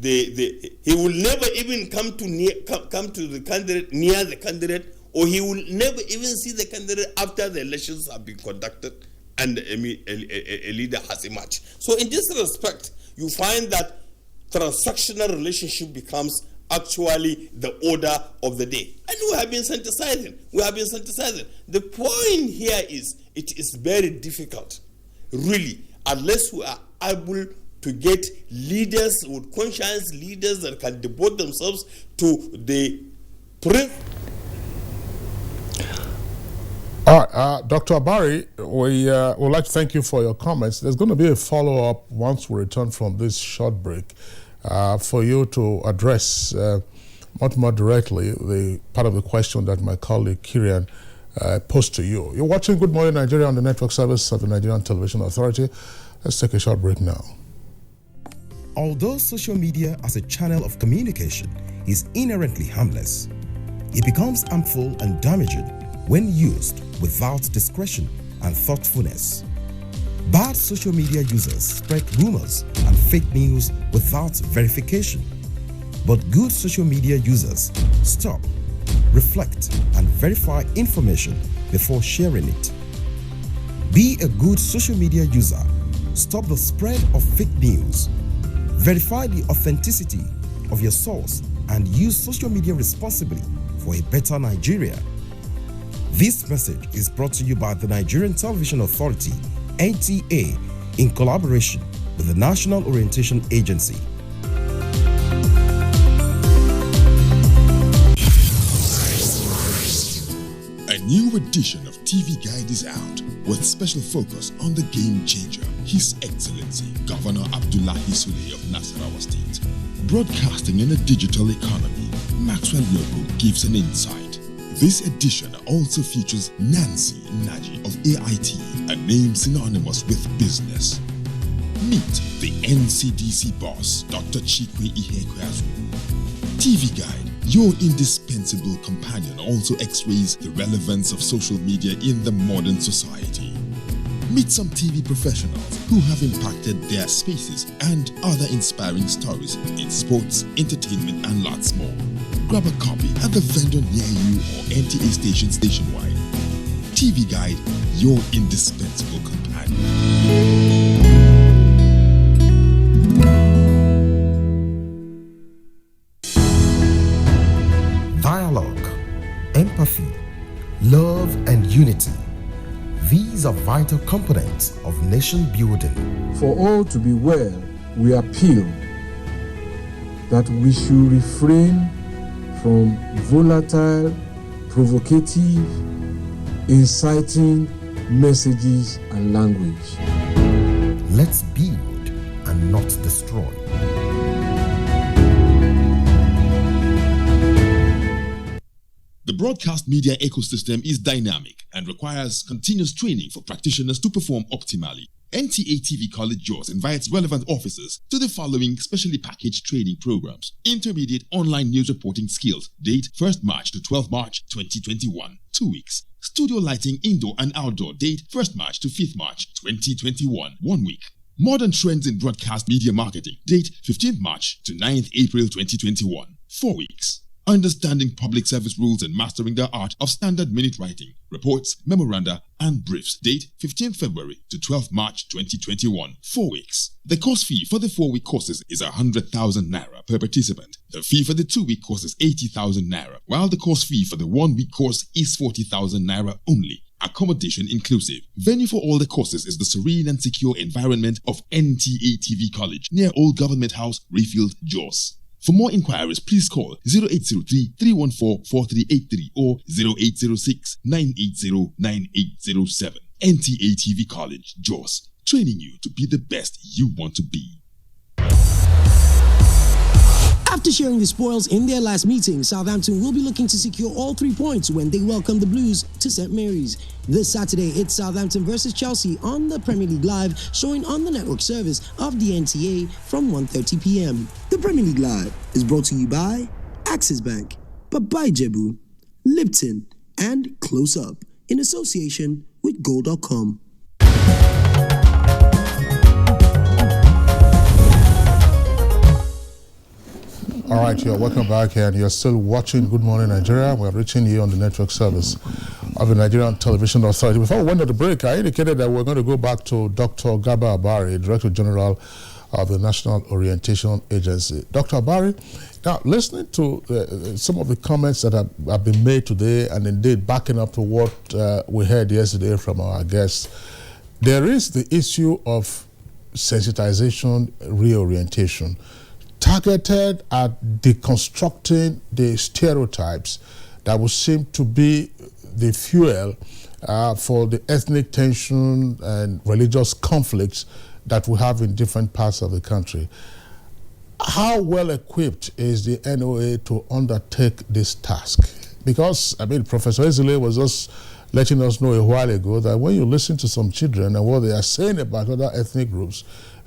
He will never even come to the candidate, near the candidate, or he will never even see the candidate after the elections have been conducted and a leader has emerged. So in this respect, you find that transactional relationship becomes actually the order of the day. And we have been synthesizing. The point here is, it is very difficult, really, unless we are able to get leaders with conscience, leaders that can devote themselves to the All right, Dr. Abari, we would like to thank you for your comments. There's going to be a follow-up once we return from this short break for you to address much more directly the part of the question that my colleague Kirian posed to you. You're watching Good Morning Nigeria on the network service of the Nigerian Television Authority. Let's take a short break now. Although social media as a channel of communication is inherently harmless, it becomes harmful and damaging when used without discretion and thoughtfulness. Bad social media users spread rumors and fake news without verification. But good social media users stop, reflect, and verify information before sharing it. Be a good social media user. Stop the spread of fake news. Verify the authenticity of your source and use social media responsibly for a better Nigeria. This message is brought to you by the Nigerian Television Authority, NTA, in collaboration with the National Orientation Agency. A new edition of TV Guide is out with special focus on the game changer, His Excellency Governor Abdullahi Sule of Nasarawa State. Broadcasting in a digital economy, Maxwell Lobo gives an insight. This edition also features Nancy Naji of AIT, a name synonymous with business. Meet the NCDC boss, Dr. Chikwe Ihekweazu. TV Guide, your indispensable companion, also x-rays the relevance of social media in the modern society. Meet some TV professionals who have impacted their spaces and other inspiring stories in sports, entertainment, and lots more. Grab a copy at the vendor near you or NTA stations nationwide. TV Guide, your indispensable companion. Dialogue, empathy, love, and unity. These are vital components of nation building. For all to be well, we appeal that we should refrain from volatile, provocative, inciting messages and language. Let's build and not destroy. The broadcast media ecosystem is dynamic and requires continuous training for practitioners to perform optimally. NTA TV College Jaws invites relevant officers to the following specially packaged training programs. Intermediate online news reporting skills. Date 1st March to 12th March 2021. 2 weeks. Studio lighting indoor and outdoor. Date 1st March to 5th March 2021. 1 week. Modern trends in broadcast media marketing. Date 15th March to 9th April 2021. 4 weeks. understanding public service rules and mastering the art of standard minute writing, reports, memoranda, and briefs. Date 15th February to 12th March 2021. 4 weeks. The course fee for the 4-week courses is 100,000 naira per participant. The fee for the 2-week course is 80,000 naira, while the course fee for the 1-week course is 40,000 naira only. Accommodation inclusive. Venue for all the courses is the serene and secure environment of NTA TV College near Old Government House, Rayfield, Jos. For more inquiries, please call 0803-314-4383 or 0806-980-9807. NTA TV College, Jos. Training you to be the best you want to be. After sharing the spoils in their last meeting, Southampton will be looking to secure all 3 points when they welcome the Blues to St. Mary's. This Saturday, it's Southampton versus Chelsea on the Premier League Live, showing on the network service of the NTA from 1:30 p.m. The Premier League Live is brought to you by Axis Bank, Babai Jebu, Lipton, and Close Up in association with Gold.com. All right, you're welcome back here, and you're still watching Good Morning Nigeria. We're reaching you on the network service of the Nigerian Television Authority. Before we went to the break, I indicated that we're going to go back to Dr. Garba Abari, Director General of the National Orientation Agency. Dr. Abari, now listening to some of the comments that have been made today, and indeed backing up to what we heard yesterday from our guests, there is the issue of sensitization, reorientation, targeted at deconstructing the stereotypes that would seem to be the fuel for the ethnic tension and religious conflicts that we have in different parts of the country. How well equipped is the NOA to undertake this task? Because, I mean, Professor Ezele was just letting us know a while ago that when you listen to some children and what they are saying about other ethnic groups,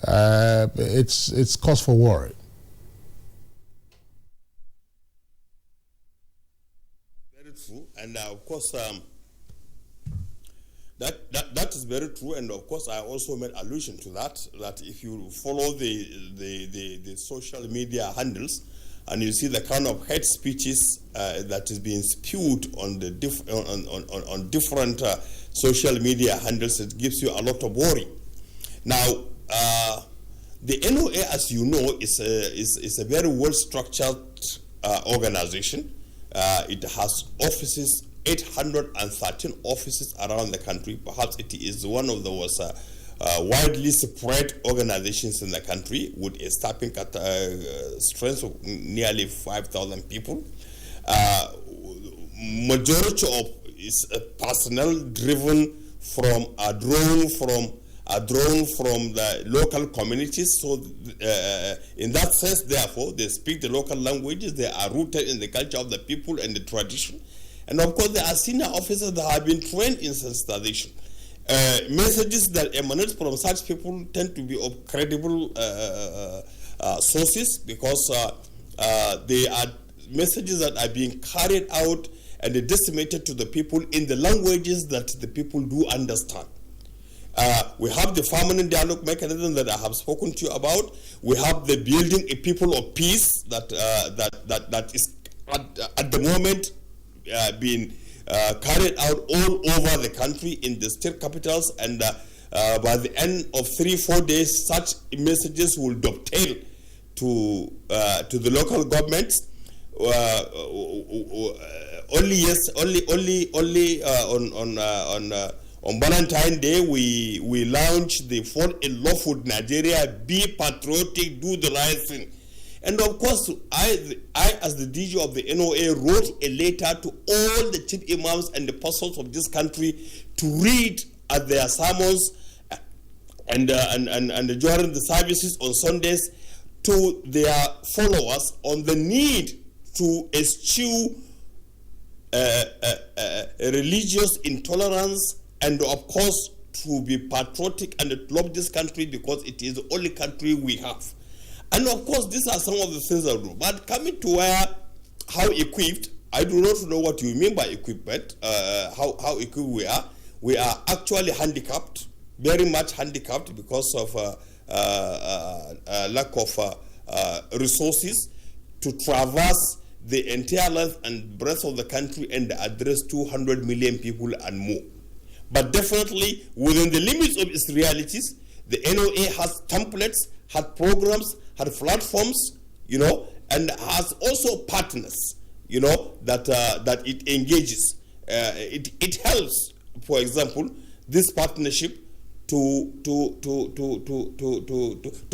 it's cause for worry. And of course, that is very true. And of course, I also made allusion to that. That if you follow the social media handles, and you see the kind of hate speeches that is being spewed on the different social media handles, it gives you a lot of worry. Now, the NOA, as you know, is a very well structured organization. It has offices, 813 offices around the country. Perhaps it is one of the most widely spread organizations in the country, with a staffing strength of nearly 5,000 people. Majority of is personnel driven from a drone from the local communities. So in that sense, therefore, they speak the local languages. They are rooted in the culture of the people and the tradition. And of course, there are senior officers that have been trained in sensitization. Messages that emanate from such people tend to be of credible sources, because they are messages that are being carried out and disseminated to the people in the languages that the people do understand. We have the permanent dialogue mechanism that I have spoken to you about. We have the building a people of peace that is at the moment being carried out all over the country in the state capitals, and by the end of 3-4 days, such messages will dovetail to the local governments. On Valentine's Day, we launched the Fall in Love with Nigeria, Be Patriotic, Do the Right Thing. And of course, I as the DG of the NOA, wrote a letter to all the chief imams and the pastors of this country to read at their sermons and during the services on Sundays to their followers on the need to eschew religious intolerance, and of course to be patriotic and to love this country because it is the only country we have. And of course, these are some of the things I do. But coming to how equipped, I do not know what you mean by equipment, how equipped we are actually handicapped, very much handicapped because of lack of resources to traverse the entire length and breadth of the country and address 200 million people and more. But definitely within the limits of its realities, the NOA has templates, had programs, had platforms, and has also partners, that it engages. It helps, for example, this partnership to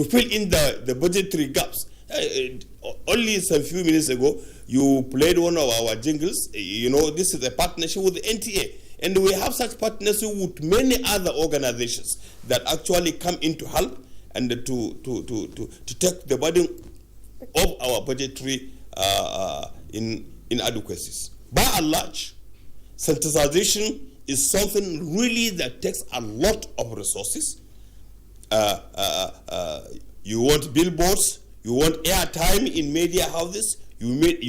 fill in the budgetary gaps. Only some few minutes ago, you played one of our jingles. This is a partnership with the NTA. And we have such partnership with many other organizations that actually come in to help and to take the burden of our budgetary inadequacies. By and large, sensitization is something really that takes a lot of resources. You want billboards, you want airtime in media houses, you need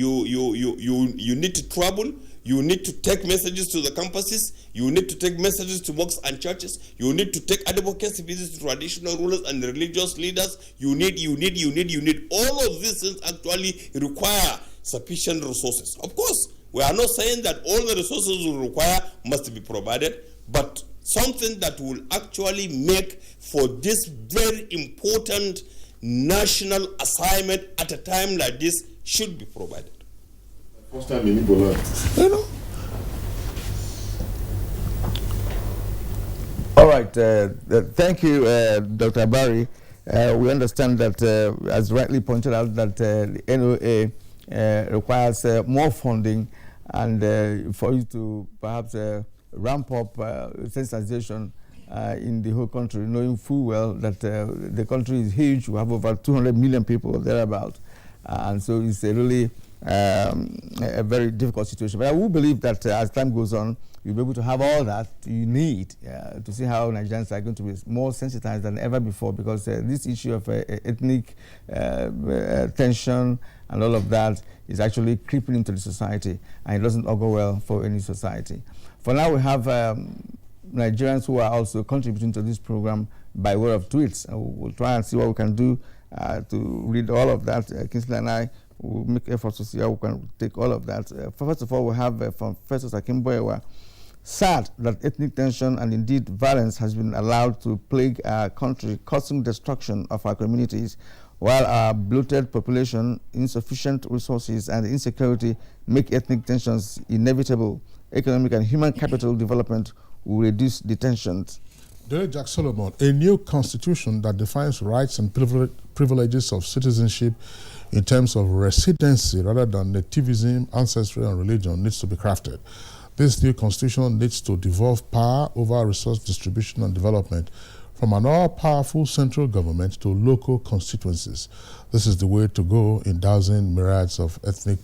to travel, you need to take messages to the campuses, you need to take messages to mosques and churches, you need to take advocacy visits to traditional rulers and religious leaders, you need. All of these things actually require sufficient resources. Of course, we are not saying that all the resources we require must be provided, but something that will actually make for this very important national assignment at a time like this should be provided. First time in Ebola. All right. Thank you, Dr. Barry. We understand that, as rightly pointed out, that the NOA requires more funding, and for you to perhaps ramp up sensitization in the whole country, knowing full well that the country is huge. We have over 200 million people thereabout, and so it's really a very difficult situation. But I will believe that as time goes on, you'll be able to have all that you need to see how Nigerians are going to be more sensitized than ever before, because this issue of ethnic tension and all of that is actually creeping into the society, and it doesn't augur well for any society. For now, we have Nigerians who are also contributing to this program by way of tweets. We'll try and see what we can do to read all of that. Kingsley and I will make efforts to see how we can take all of that. First of all, we have from Festus Akimboyewa, sad that ethnic tension and indeed violence has been allowed to plague our country, causing destruction of our communities, while our bloated population, insufficient resources, and insecurity make ethnic tensions inevitable. Economic and human capital development will reduce the tensions. Derek Jack Solomon, a new constitution that defines rights and privileges of citizenship in terms of residency rather than nativism, ancestry, and religion needs to be crafted. This new constitution needs to devolve power over resource distribution and development from an all-powerful central government to local constituencies. This is the way to go in dousing myriads of ethnic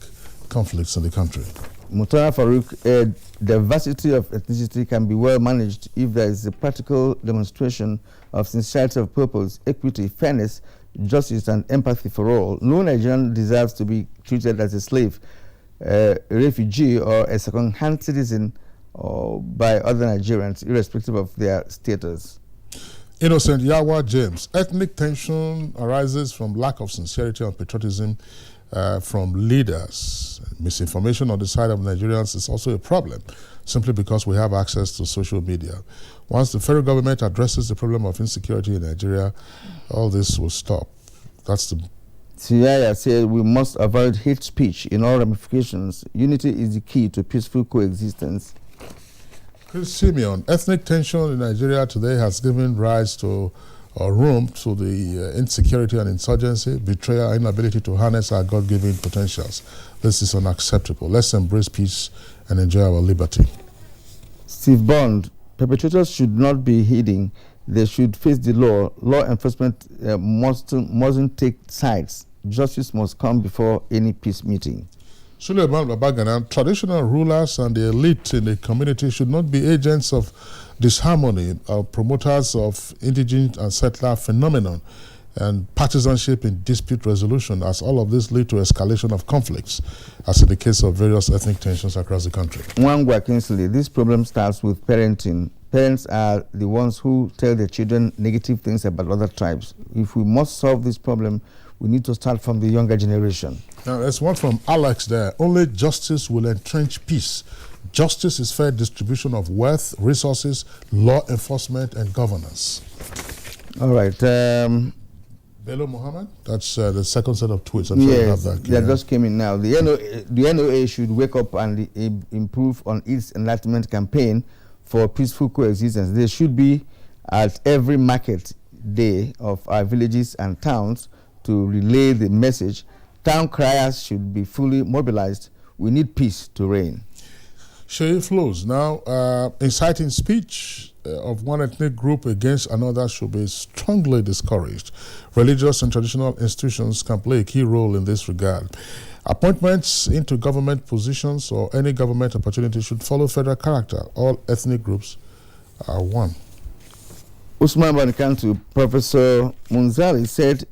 conflicts in the country. Mutara Farouk, diversity of ethnicity can be well managed if there is a practical demonstration of sincerity of purpose, equity, fairness, justice, and empathy for all. No Nigerian deserves to be treated as a slave, a refugee, or a second-hand citizen by other Nigerians, irrespective of their status. Innocent Yawa James, ethnic tension arises from lack of sincerity and patriotism from leaders. Misinformation on the side of Nigerians is also a problem, simply because we have access to social media. Once the federal government addresses the problem of insecurity in Nigeria, all this will stop. That's the... Siyaya said we must avoid hate speech in all ramifications. Unity is the key to peaceful coexistence. Chris Simeon, ethnic tension in Nigeria today has given rise to room to the insecurity and insurgency, betrayal, inability to harness our God-given potentials. This is unacceptable. Let's embrace peace and enjoy our liberty. Steve Bond, perpetrators should not be hidden. They should face the law. Law enforcement mustn't take sides. Justice must come before any peace meeting. Suleiman Babagana, traditional rulers and the elite in the community should not be agents of disharmony or promoters of indigent and settler phenomenon and partisanship in dispute resolution, as all of this lead to escalation of conflicts, as in the case of various ethnic tensions across the country. Mwangwa Kingsley, this problem starts with parenting. Parents are the ones who tell their children negative things about other tribes. If we must solve this problem, we need to start from the younger generation. Now, there's one from Alex there. Only justice will entrench peace. Justice is fair distribution of wealth, resources, law enforcement, and governance. All right. Bello Muhammad, that's the second set of tweets. I'm sure you have that. That just came in now. The NOA should wake up and improve on its enlightenment campaign for peaceful coexistence. There should be at every market day of our villages and towns to relay the message. Town criers should be fully mobilized. We need peace to reign. Shay flows. Now, inciting speech of one ethnic group against another should be strongly discouraged. Religious and traditional institutions can play a key role in this regard. Appointments into government positions or any government opportunity should follow federal character. All ethnic groups are one. Usman Banikantu, Professor Munzali said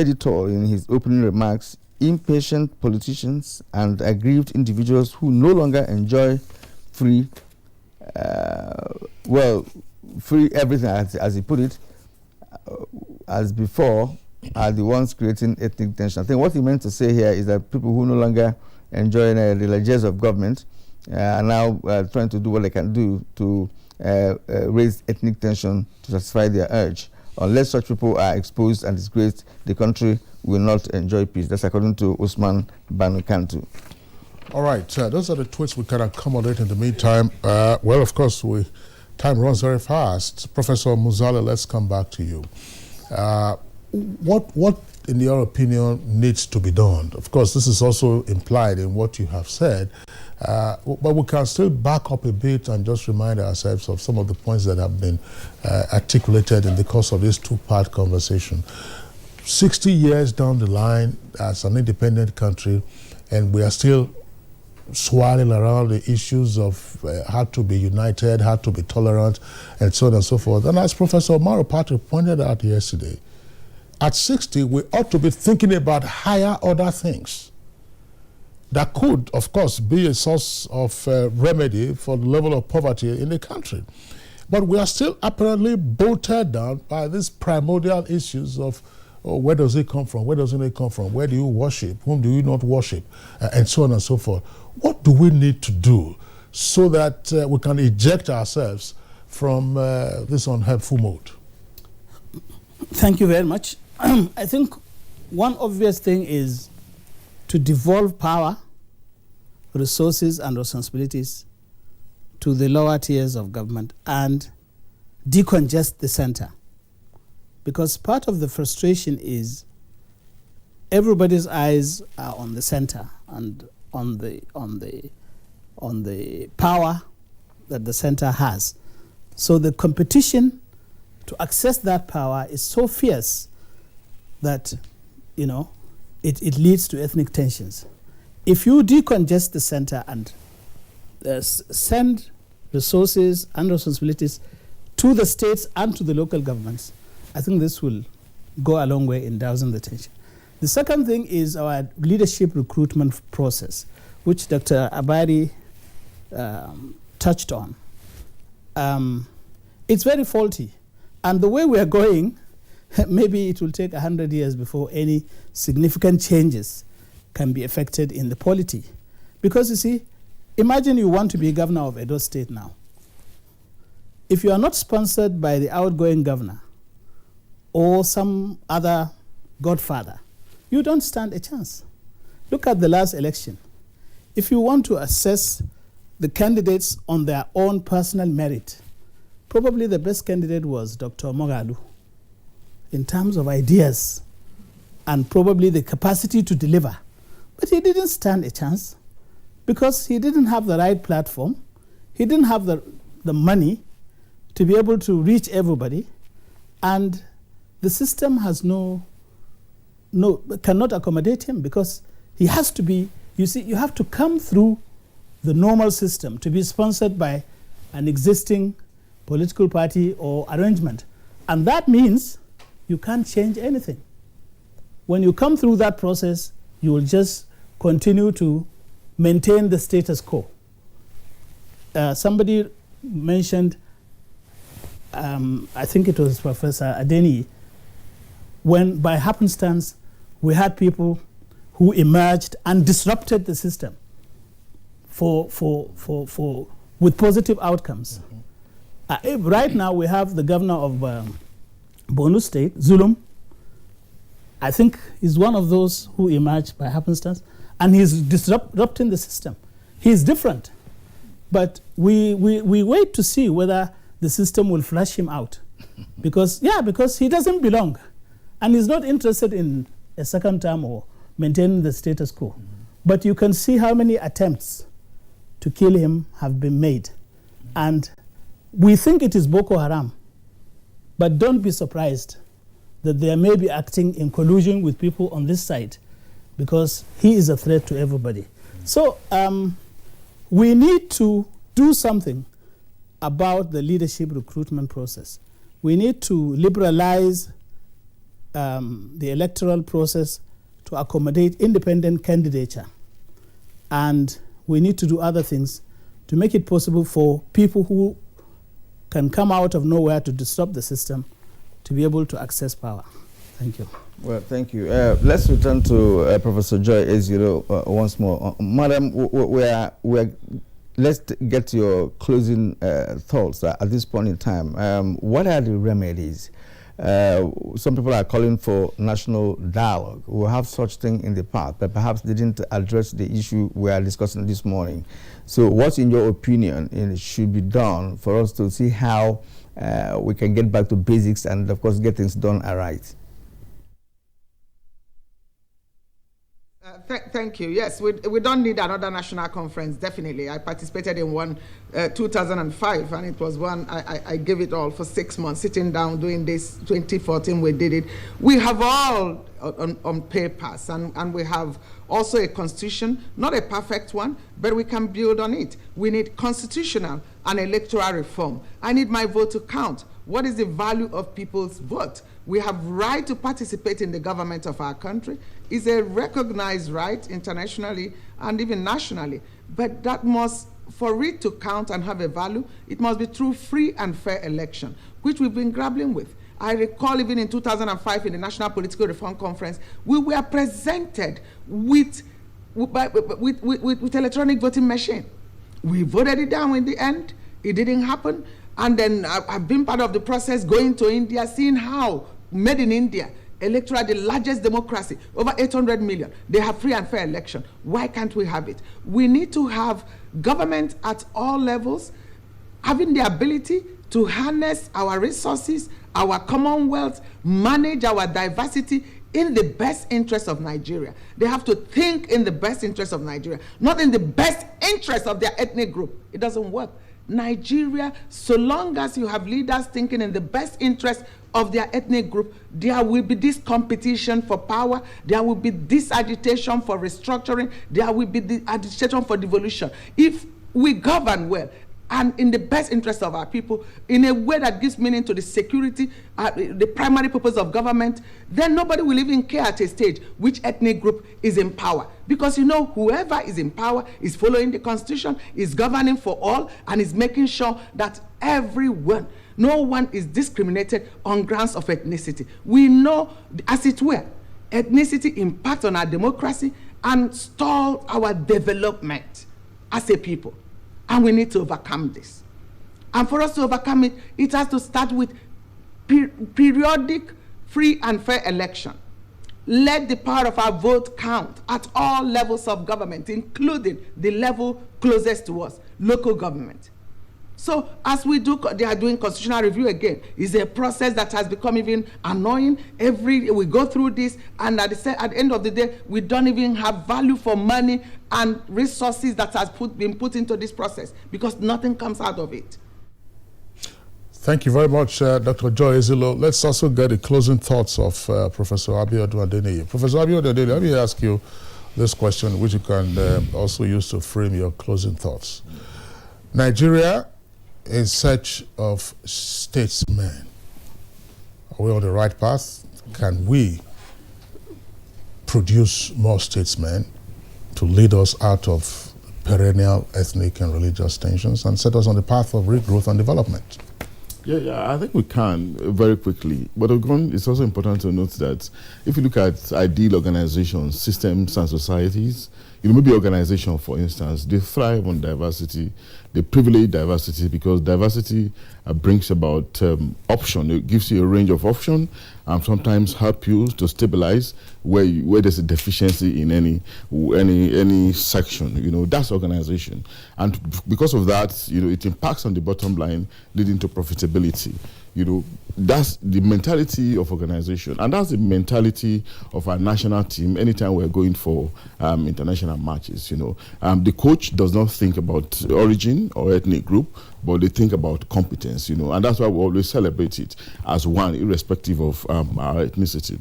it all in his opening remarks. Impatient politicians and aggrieved individuals who no longer enjoy free everything, as he put it, as before, are the ones creating ethnic tension. I think what he meant to say here is that people who no longer enjoy the largesse of government are now trying to do what they can do to raise ethnic tension to satisfy their urge. Unless such people are exposed and disgraced, the country will not enjoy peace. That's according to Usman Banikantu. All right, those are the tweets we can accommodate in the meantime. Well, of course, time runs very fast. Professor Muzale, let's come back to you. What, in your opinion, needs to be done? Of course, this is also implied in what you have said, but we can still back up a bit and just remind ourselves of some of the points that have been articulated in the course of this two-part conversation. 60 years down the line as an independent country, and we are still swirling around the issues of how to be united, how to be tolerant, and so on and so forth. And as Professor Omaro Patrick pointed out yesterday, at 60, we ought to be thinking about higher order things that could, of course, be a source of remedy for the level of poverty in the country. But we are still apparently bolted down by these primordial issues of where does it come from, where doesn't it come from, where do you worship, whom do you not worship, and so on and so forth. What do we need to do so that we can eject ourselves from this unhelpful mode? Thank you very much. I think one obvious thing is to devolve power, resources, and responsibilities to the lower tiers of government and decongest the center. Because part of the frustration is everybody's eyes are on the center and on the power that the center has. So the competition to access that power is so fierce that, it leads to ethnic tensions. If you decongest the center and send resources and responsibilities to the states and to the local governments, I think this will go a long way in dousing the tension. The second thing is our leadership recruitment process, which Dr. Abadi touched on. It's very faulty. And the way we are going, maybe it will take 100 years before any significant changes can be effected in the polity. Because you see, imagine you want to be governor of Edo State now. If you are not sponsored by the outgoing governor or some other godfather, you don't stand a chance. Look at the last election. If you want to assess the candidates on their own personal merit, probably the best candidate was Dr. Mogalu in terms of ideas and probably the capacity to deliver. But he didn't stand a chance because he didn't have the right platform. He didn't have the money to be able to reach everybody. And the system has cannot accommodate him because he has to be, you have to come through the normal system to be sponsored by an existing political party or arrangement. And that means you can't change anything. When you come through that process, you will just continue to maintain the status quo. Somebody mentioned, I think it was Professor Adeni, when by happenstance we had people who emerged and disrupted the system with positive outcomes. Right now, we have the governor of Borno State, Zulum. I think he's one of those who emerged by happenstance, and he's disrupting the system. He's different, but we wait to see whether the system will flush him out, because he doesn't belong, and he's not interested in a second term or maintaining the status quo. But you can see how many attempts to kill him have been made, and we think it is Boko Haram, but don't be surprised that they may be acting in collusion with people on this side, because he is a threat to everybody. So we need to do something about the leadership recruitment process. We need to liberalize the electoral process to accommodate independent candidature. And we need to do other things to make it possible for people who can come out of nowhere to disrupt the system to be able to access power. Thank you. Well, thank you. Let's return to Professor Joy Ezilo once more. Madam, let's get your closing thoughts at this point in time. What are the remedies? Some people are calling for national dialogue. We have such thing in the past, but perhaps they didn't address the issue we are discussing this morning. So what, in your opinion, should be done for us to see how we can get back to basics and, of course, get things done right? Thank you. Yes, we don't need another national conference, definitely. I participated in one 2005, and it was one I gave it all for 6 months, sitting down, doing this. 2014, we did it. We have all on papers, and we have also a constitution, not a perfect one, but we can build on it. We need constitutional and electoral reform. I need my vote to count. What is the value of people's vote? We have right to participate in the government of our country. It's a recognized right internationally and even nationally. But that must, for it to count and have a value, it must be through free and fair election, which we've been grappling with. I recall even in 2005 in the National Political Reform Conference, we were presented with electronic voting machine. We voted it down in the end. It didn't happen. And then I've been part of the process going to India, seeing how made in India, electoral, the largest democracy, over 800 million. They have free and fair election. Why can't we have it? We need to have government at all levels having the ability to harness our resources, our commonwealth, manage our diversity in the best interest of Nigeria. They have to think in the best interest of Nigeria, not in the best interest of their ethnic group. It doesn't work. Nigeria, so long as you have leaders thinking in the best interest of their ethnic group, there will be this competition for power, there will be this agitation for restructuring, there will be the agitation for devolution. If we govern well and in the best interest of our people, in a way that gives meaning to the security, the primary purpose of government, then nobody will even care at a stage which ethnic group is in power. Because whoever is in power is following the constitution, is governing for all, and is making sure that everyone, no one is discriminated on grounds of ethnicity. We know, as it were, ethnicity impacts on our democracy and stall our development as a people. And we need to overcome this. And for us to overcome it, it has to start with periodic, free and fair election. Let the power of our vote count at all levels of government, including the level closest to us, local government. So as we do, they are doing constitutional review again. It's a process that has become even annoying. We go through this, and at the end of the day, we don't even have value for money and resources that has been put into this process, because nothing comes out of it. Thank you very much, Dr. Joy Ezilo. Let's also get the closing thoughts of Professor Abiodun Adeniyi. Professor Abiodun Adeniyi, let me ask you this question, which you can also use to frame your closing thoughts. Nigeria, in search of statesmen, are we on the right path? Can we produce more statesmen to lead us out of perennial ethnic and religious tensions and set us on the path of regrowth and development? Yeah, I think we can very quickly. But again, it's also important to note that if you look at ideal organizations, systems, and societies, maybe organizations, for instance, they thrive on diversity. They privilege diversity because diversity brings about option. It gives you a range of options and sometimes help you to stabilize where there's a deficiency in any section. That's organization. And because of that, it impacts on the bottom line, leading to profitability. That's the mentality of organization, and that's the mentality of our national team anytime we're going for international matches. The coach does not think about origin or ethnic group, but they think about competence, and that's why we always celebrate it as one, irrespective of our ethnicity.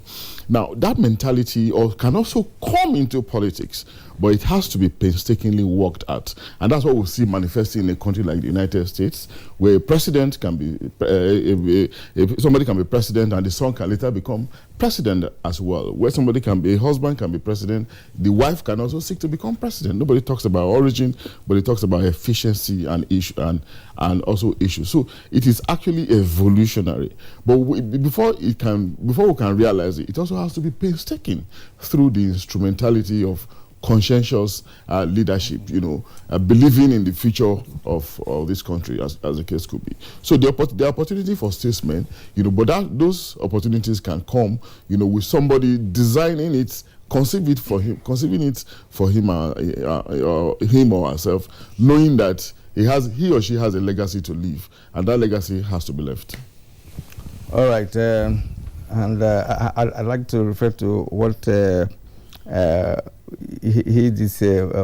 Now, that mentality can also come into politics, but it has to be painstakingly worked at, and that's what we see manifesting in a country like the United States, where a president can be, somebody can be president, and the son can later become president as well. Where somebody can be, a husband can be president, the wife can also seek to become president. Nobody talks about origin, but it talks about efficiency and issue and also issues. So it is actually evolutionary. But before we can realize it, it also has to be painstaking through the instrumentality of conscientious leadership, believing in the future of this country, as the case could be. So the opportunity for statesmen, but those opportunities can come, with somebody designing it, conceiving it for him or herself, knowing that he or she has a legacy to leave, and that legacy has to be left. All right, I'd like to refer to what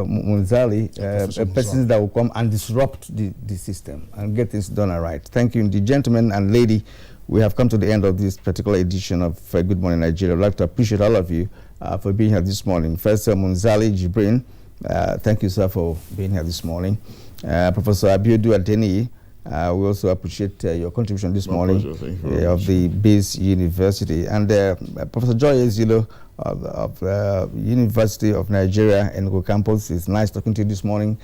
Munzali, persons that will come and disrupt the system and get things done right. Thank you, the gentlemen and lady. We have come to the end of this particular edition of Good Morning Nigeria. I'd like to appreciate all of you for being here this morning. First, Munzali Jibrin, thank you, sir, for being here this morning. Professor Abiodun Adeniyi, we also appreciate your contribution this morning of the Base University. And Professor Joy Ezilo of University of Nigeria Enugu campus, it's nice talking to you this morning.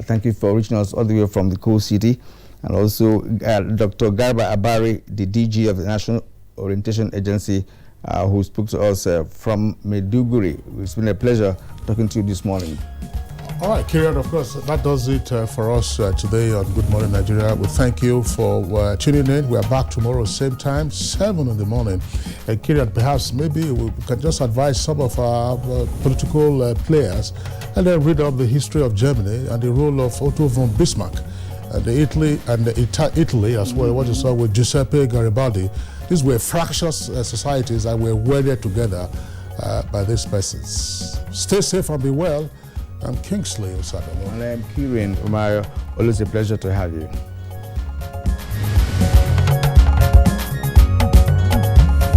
Thank you for reaching us all the way from the cool city. And also Dr. Garba Abari, the DG of the National Orientation Agency, who spoke to us from Maiduguri. It's been a pleasure talking to you this morning. All right, Kirian, of course, that does it for us today on Good Morning Nigeria. We thank you for tuning in. We are back tomorrow, same time, 7 in the morning. And Kirian, perhaps maybe we can just advise some of our political players and then read up the history of Germany and the role of Otto von Bismarck, Italy as well, what you saw with Giuseppe Garibaldi. These were fractious societies that were welded together by these persons. Stay safe and be well. I'm Kingsley Osadolo. And I'm Kieran Umayo. Always a pleasure to have you.